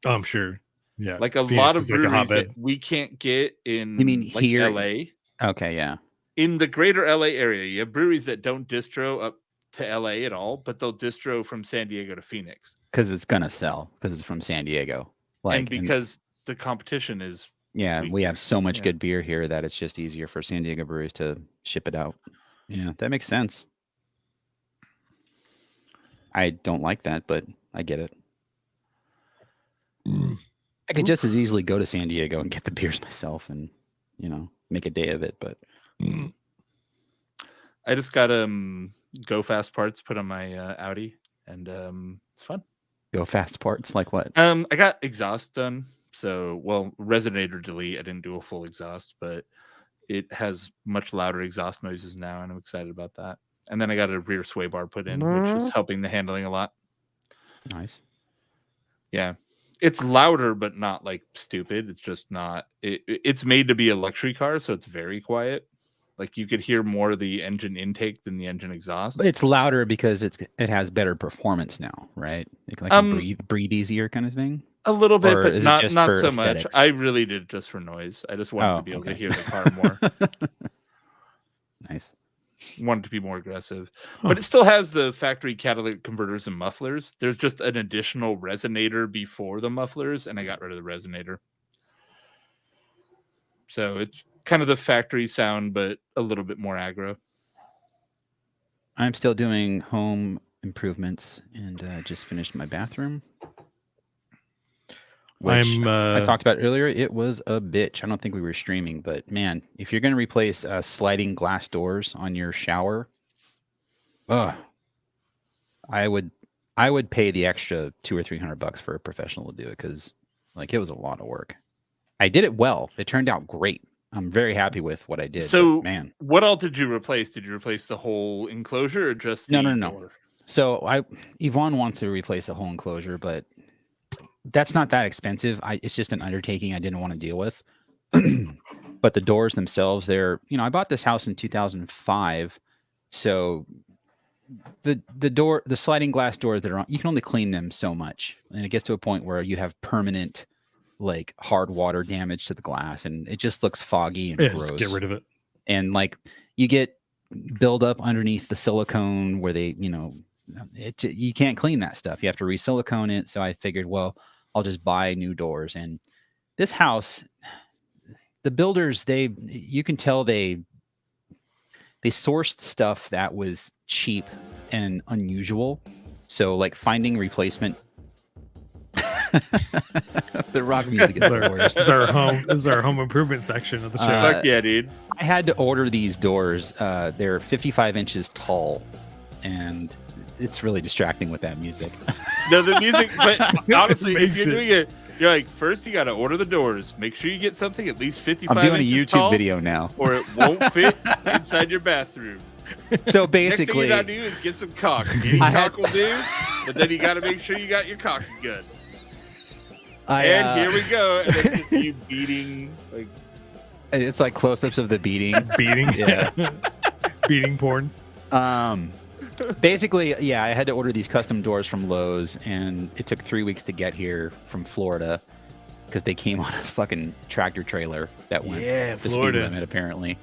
Oh, I'm sure. Yeah. Like a lot of breweries that we can't get in you mean like here? LA. Okay, yeah. In the greater LA area, you have breweries that don't distro up to LA at all, but they'll distro from San Diego to Phoenix. Because it's gonna sell, because it's from San Diego. And because the competition is. Yeah, weaker. we have so much Yeah. good beer here that it's just easier for San Diego breweries to ship it out. Yeah, that makes sense. I don't like that, but I get it. I could just as easily go to San Diego and get the beers myself and, make a day of it, but I just got Go Fast parts put on my Audi, and it's fun. Go Fast parts like what? I got exhaust done. So, resonator delete. I didn't do a full exhaust, but it has much louder exhaust noises now, and I'm excited about that. And then I got a rear sway bar put in, which is helping the handling a lot. Nice. Yeah. It's louder, but not like stupid. It's just not. It's made to be a luxury car, so it's very quiet. Like you could hear more of the engine intake than the engine exhaust. But it's louder because it has better performance now, right? Like breathe easier kind of thing. A little bit, Or but is it not just so for much. aesthetics? I really did it just for noise. I just wanted to be able to hear the car more. Nice. Wanted to be more aggressive, but it still has the factory catalytic converters and mufflers. There's just an additional resonator before the mufflers, and I got rid of the resonator. So it's kind of the factory sound, but a little bit more aggro. I'm still doing home improvements and just finished my bathroom. Which I talked about earlier. It was a bitch. I don't think we were streaming, but man, if you're going to replace sliding glass doors on your shower, I would pay the extra $200 or $300 for a professional to do it because it was a lot of work. I did it well. It turned out great. I'm very happy with what I did. So, but, man, what all did you replace? Did you replace the whole enclosure or just the No. door? So Yvonne wants to replace the whole enclosure, but that's not that expensive. It's just an undertaking I didn't want to deal with. But the doors themselves, I bought this house in 2005. So the sliding glass doors that are on, you can only clean them so much. And it gets to a point where you have permanent, hard water damage to the glass, and it just looks foggy and gross. Just get rid of it. And you get buildup underneath the silicone where they, you can't clean that stuff. You have to re-silicone it. So I figured, I'll just buy new doors. And this house, the builders, you can tell they sourced stuff that was cheap and unusual. So finding replacement. The rock music is the worst. This is our home improvement section of the show. Fuck yeah, dude. I had to order these doors. They're 55 inches tall, and it's really distracting with that music. No, the music, but honestly, if makes you're doing it, you're first you got to order the doors. Make sure you get something at least 55 I'm doing a inches YouTube tall, video now. or it won't fit inside your bathroom. So Next basically, thing you got to do is get some caulk. Any caulk will do, but then you got to make sure you got your caulk good. And here we go. And then just you beating. It's like close-ups of the beating. Beating? Yeah. Beating porn. Basically, yeah, I had to order these custom doors from Lowe's, and it took 3 weeks to get here from Florida because they came on a fucking tractor trailer that went the speed limit, apparently.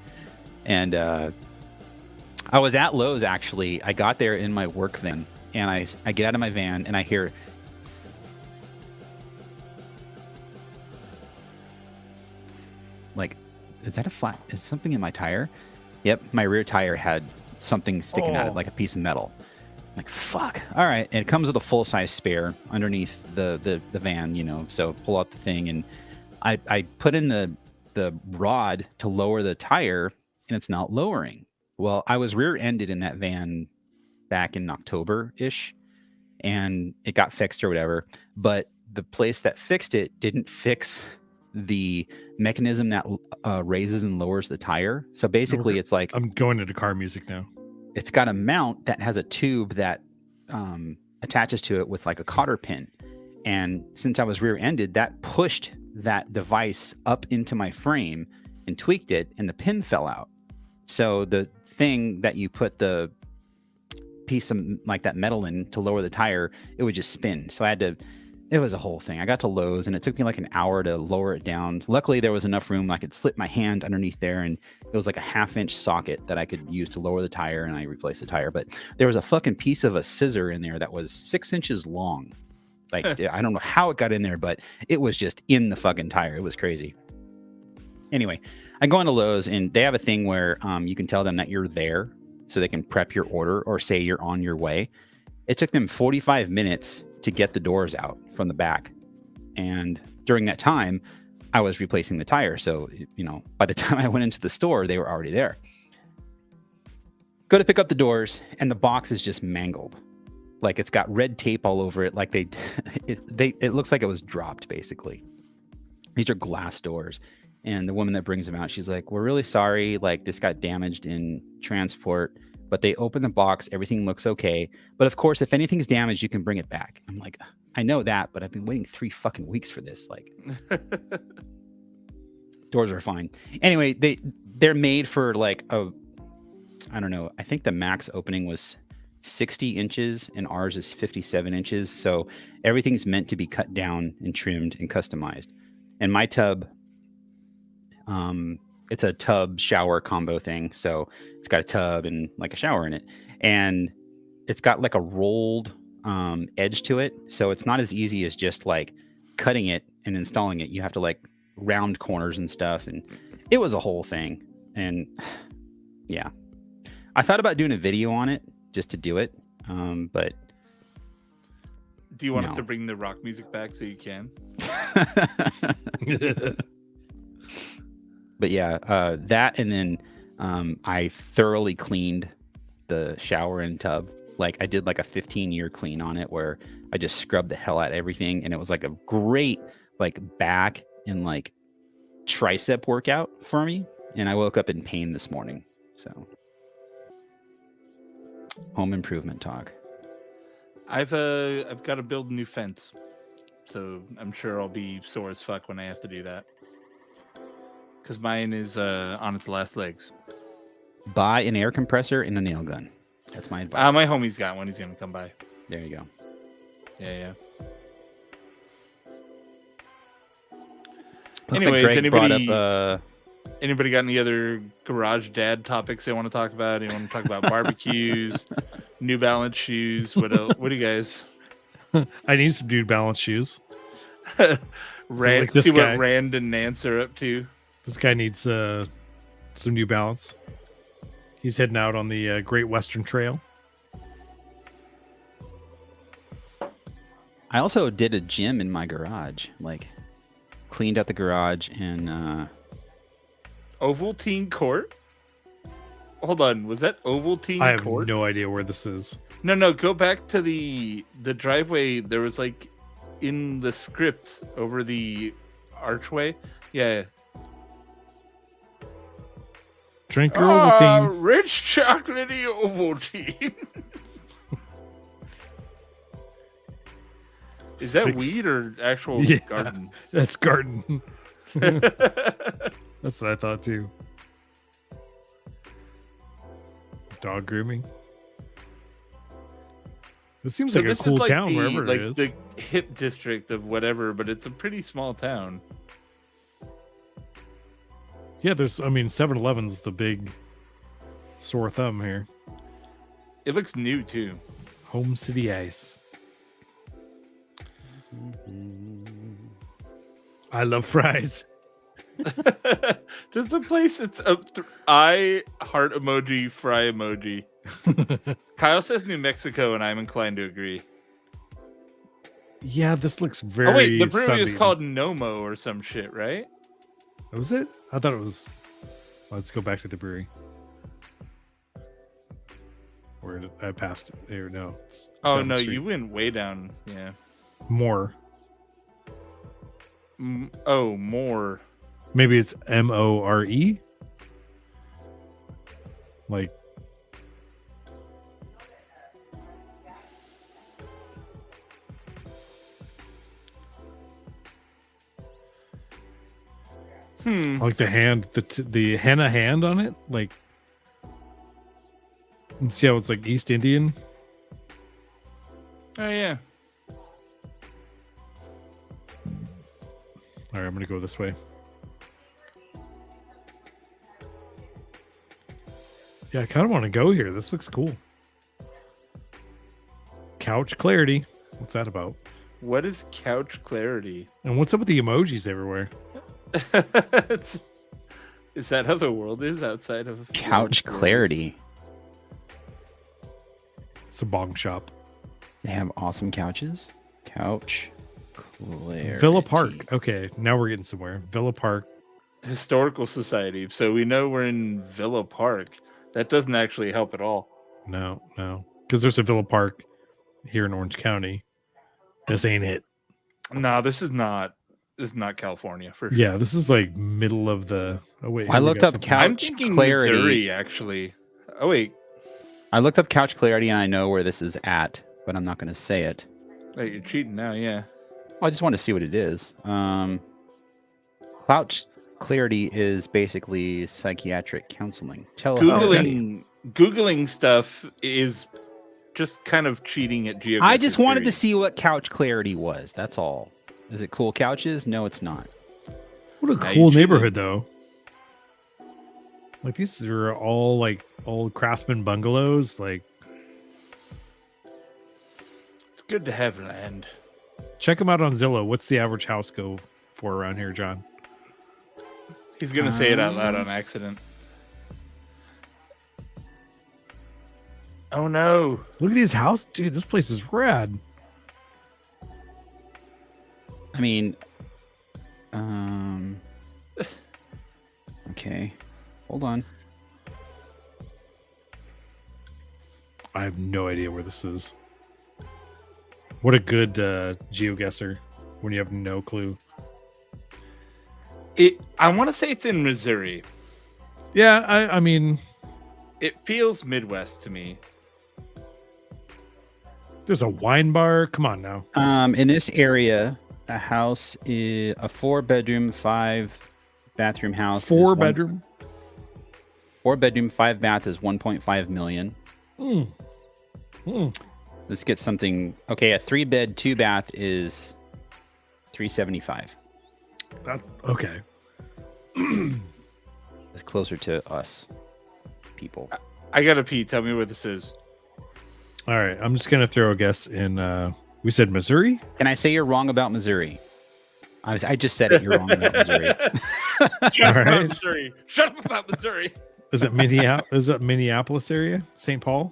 And I was at Lowe's, actually. I got there in my work van, and I get out of my van, and I hear... is that a flat? Is something in my tire? Yep, my rear tire had something sticking out of like a piece of metal. Fuck. All right. And it comes with a full-size spare underneath the van, so pull out the thing, and I put in the rod to lower the tire, and it's not lowering. Well, I was rear-ended in that van back in October-ish, and it got fixed or whatever, but the place that fixed it didn't fix the mechanism that raises and lowers the tire. So basically it's I'm going into car music now. It's got a mount that has a tube that attaches to it with a cotter pin. And since I was rear-ended, that pushed that device up into my frame and tweaked it, and the pin fell out. So the thing that you put the piece of that metal in to lower the tire, it would just spin. So it was a whole thing. I got to Lowe's, and it took me an hour to lower it down. Luckily, there was enough room I could slip my hand underneath there, and it was a 1/2-inch socket that I could use to lower the tire, and I replaced the tire. But there was a fucking piece of a scissor in there that was 6 inches long. Like, I don't know how it got in there, but it was just in the fucking tire. It was crazy. Anyway, I go into Lowe's and they have a thing where you can tell them that you're there so they can prep your order or say you're on your way. It took them 45 minutes to get the doors out from the back. And during that time, I was replacing the tire. So, by the time I went into the store, they were already there. Go to pick up the doors and the box is just mangled. Like it's got red tape all over it. Like it looks like it was dropped basically. These are glass doors. And the woman that brings them out, she's like, we're really sorry. Like this got damaged in transport, but they open the box. Everything looks okay. But of course, if anything's damaged, you can bring it back. I'm like, I know that, but I've been waiting 3 fucking weeks for this. Like doors are fine. Anyway, they're made for like I don't know. I think the max opening was 60 inches and ours is 57 inches. So everything's meant to be cut down and trimmed and customized. And my tub, it's a tub shower combo thing. So it's got a tub and like a shower in it. And it's got like a rolled edge to it. So it's not as easy as just like cutting it and installing it. You have to like round corners and stuff. And it was a whole thing. And yeah, I thought about doing a video on it just to do it. But do you want us to bring the rock music back so you can? But yeah, that and then I thoroughly cleaned the shower and tub. Like I did like a 15-year clean on it where I just scrubbed the hell out of everything. And it was like a great like back and like tricep workout for me. And I woke up in pain this morning. So home improvement talk. I've got to build a new fence. So I'm sure I'll be sore as fuck when I have to do that. Because mine is on its last legs. Buy an air compressor and a nail gun. That's my advice. My homie's got one. He's going to come by. There you go. Yeah. Looks Anyways, like Greg brought up... Anybody got any other garage dad topics they want to talk about? You want to talk about barbecues, New Balance shoes? What else? What do you guys? I need some New Balance shoes. What guy. Rand and Nance are up to. This guy needs some New Balance. He's heading out on the Great Western Trail. I also did a gym in my garage. Like, cleaned out the garage and... Ovaltine Court? Hold on, was that Ovaltine I have Court? no idea where this is. No, go back to the driveway. There was like in the script over the archway. Yeah. Drink your Ovaltine. Rich chocolatey Ovaltine. Is that weed or actual garden? That's garden. That's what I thought too. Dog grooming. It seems like a cool town wherever it is. The hip district of whatever, but it's a pretty small town. Yeah, 7-Eleven's the big sore thumb here. It looks new too. Home City Ice. I love fries. Does the place it's I heart emoji fry emoji. Kyle says New Mexico and I'm inclined to agree. Yeah, this looks very... Oh wait, the brewery is called Nomo or some shit, right? Was it? I thought it was... Let's go back to the brewery. Where did I passed it? There, no. Oh no, you went way down. Yeah. More. More. Maybe it's More. Like. Like the hand, the henna hand on it. Like. And see how it's like East Indian. Oh yeah. All right, I'm gonna go this way. Yeah, I kind of want to go here. This looks cool. Couch Clarity. What's that about? What is couch clarity? And what's up with the emojis everywhere? Is that how the world is outside of Couch clarity. It's a bong shop. They have awesome couches. Couch clarity. Villa Park. Okay, now we're getting somewhere. Villa Park. Historical Society. So we know we're in Villa Park. That doesn't actually help at all. No. Because there's a Villa Park here in Orange County. This ain't it. No, this is not California for sure. Yeah, this is like middle of the. Oh wait, I looked up I'm couch thinking clarity. Missouri, actually. Oh wait, I looked up couch clarity and I know where this is at, but I'm not going to say it. wait, you're cheating now, yeah. Well, I just want to see what it is. Couch clarity is basically psychiatric counseling. Googling stuff is just kind of cheating at geography. I just wanted to see what couch clarity was. That's all. Is it cool couches? No, it's not. What a cool neighborhood, though. Like, these are all like old craftsman bungalows. Like, it's good to have land. Check them out on Zillow. What's the average house go for around here, John? He's gonna say it out loud on accident. Oh no! Look at these houses, dude. This place is rad. I mean, okay, hold on. I have no idea where this is. What a good geoguesser when you have no clue. I want to say it's in Missouri. Yeah, I mean, it feels Midwest to me. There's a wine bar. Come on now. In this area, a house is a 4-bedroom, 5-bathroom house. 4-bedroom? 4-bedroom, 5-bath is 1.5 million. Let's get something. Okay, a 3-bed, 2-bath is 375. That's okay. It's closer to us people. I gotta pee. Tell me where this is. All right, I'm just gonna throw a guess in. We said Missouri. Can I say you're wrong about Missouri? I just said it. You're wrong about Missouri. Shut up about Missouri. Shut up about Missouri. Is it Minneapolis? Is it Minneapolis area? St. Paul?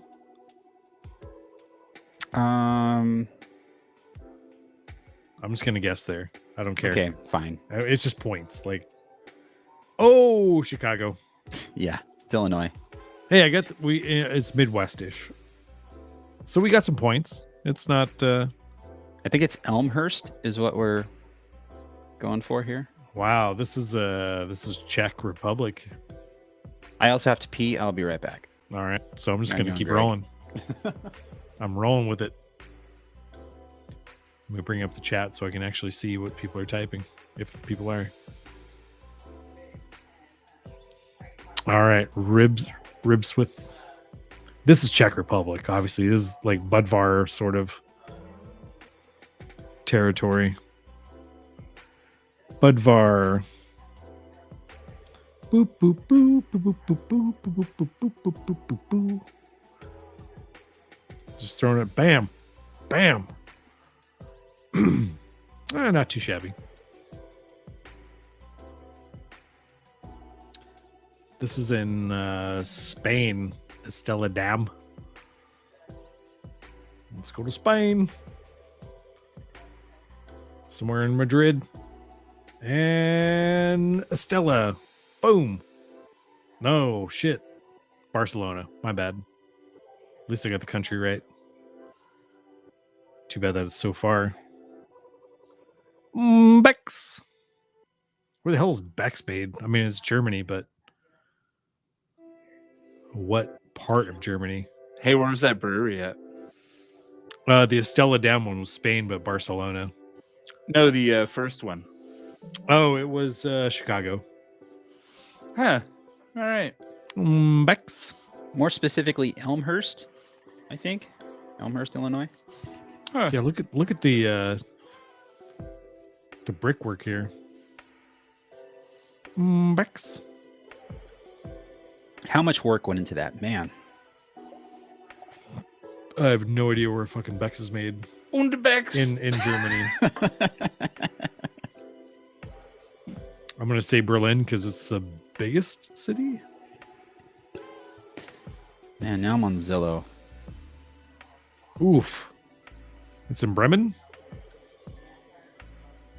I'm just gonna guess there. I don't care. Okay, fine. It's just points. Like, oh, Chicago. Yeah, it's Illinois. Hey, I got it's Midwest-ish, so we got some points. It's not. I think it's Elmhurst is what we're going for here. Wow, this is Czech Republic. I also have to pee. I'll be right back. All right, so I'm just gonna keep rolling. I'm rolling with it. Let me bring up the chat so I can actually see what people are typing, if people are. All right, ribs with. This is Czech Republic, obviously. This is like Budvar sort of territory. Budvar. Boop boop boop boop boop boop boop boop boop boop boop boop boop. Just throwing it, bam, bam. Not too shabby. This is in Spain, Estella Dam. Let's go to Spain. Somewhere in Madrid. And Estella. Boom. No, shit. Barcelona. My bad. At least I got the country right. Too bad that it's so far. Bex. Where the hell is Bex made? I mean, it's Germany, but what part of Germany? Hey, where's that brewery at? The Estella Dam one was Spain, but Barcelona. No, the first one. Oh, it was Chicago. Huh. All right. Bex. More specifically, Elmhurst, I think. Elmhurst, Illinois. Huh. Yeah, look at the brickwork here. Bex. How much work went into that, man? I have no idea where fucking Bex is made. Underbacks. in Germany. I'm gonna say Berlin because it's the biggest city. Man, now I'm on Zillow. Oof. It's in Bremen?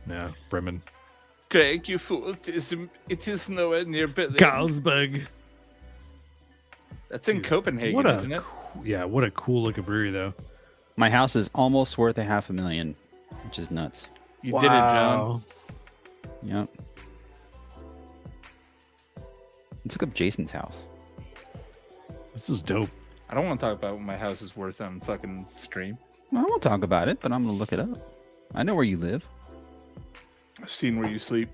No, Bremen. Craig, you fool. It is nowhere near Berlin. Carlsberg. That's in Dude, Copenhagen, isn't it? Yeah, what a cool looking brewery though. My house is almost worth $500,000, which is nuts. You did it, John. Yep. Let's look up Jason's house. This is dope. I don't want to talk about what my house is worth on fucking stream. Well, I won't talk about it, but I'm gonna look it up. I know where you live. I've seen where you sleep.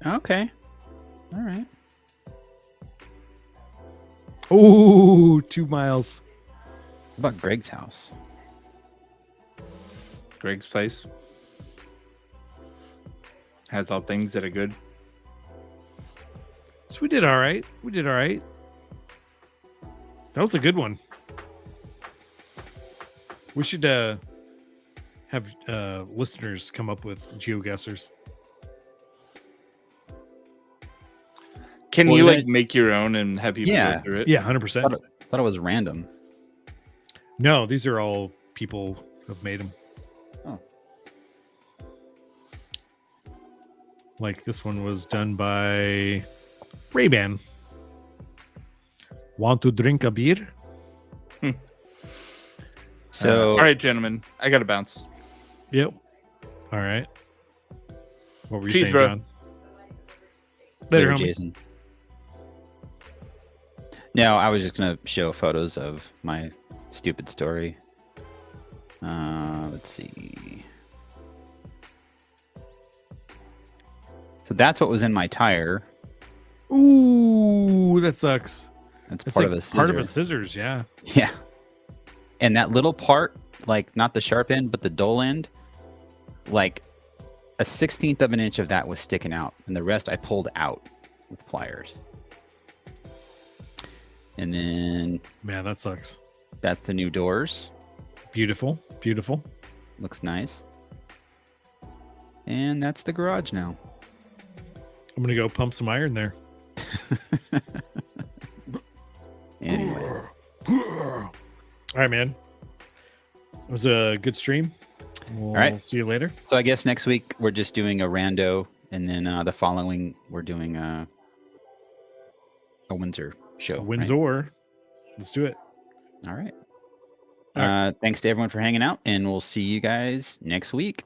Okay. All right. Ooh, 2 miles. What about Greg's house? Greg's place has all things that are good. So we did all right. That was a good one. We should have listeners come up with GeoGuessers. Can Well, you then- like make your own and have people Yeah. go through it? Yeah, 100%. Thought it was random. No, these are all people who have made them. Oh. Like this one was done by Ray-Ban. Want to drink a beer? So, all right, gentlemen, I got to bounce. Yep. All right. What were you Peace, saying, bro. John? later, homie. Jason. No, I was just gonna show photos of my stupid story. Let's see. So that's what was in my tire. Ooh, that sucks. That's That's part like of a scissor. part of a scissors, yeah. Yeah. And that little part, like not the sharp end, but the dull end, like a 1/16 of an inch of that was sticking out, and the rest I pulled out with pliers. And then Man, that sucks. that's the new doors. Beautiful. Beautiful. Looks nice. And that's the garage now. I'm gonna go pump some iron there. Anyway. All right, man. It was a good stream. We'll right. see you later. So I guess next week we're just doing a rando, and then the following we're doing a Windsor show. right? Windsor. Let's do it. All right. All right. Thanks to everyone for hanging out, and we'll see you guys next week.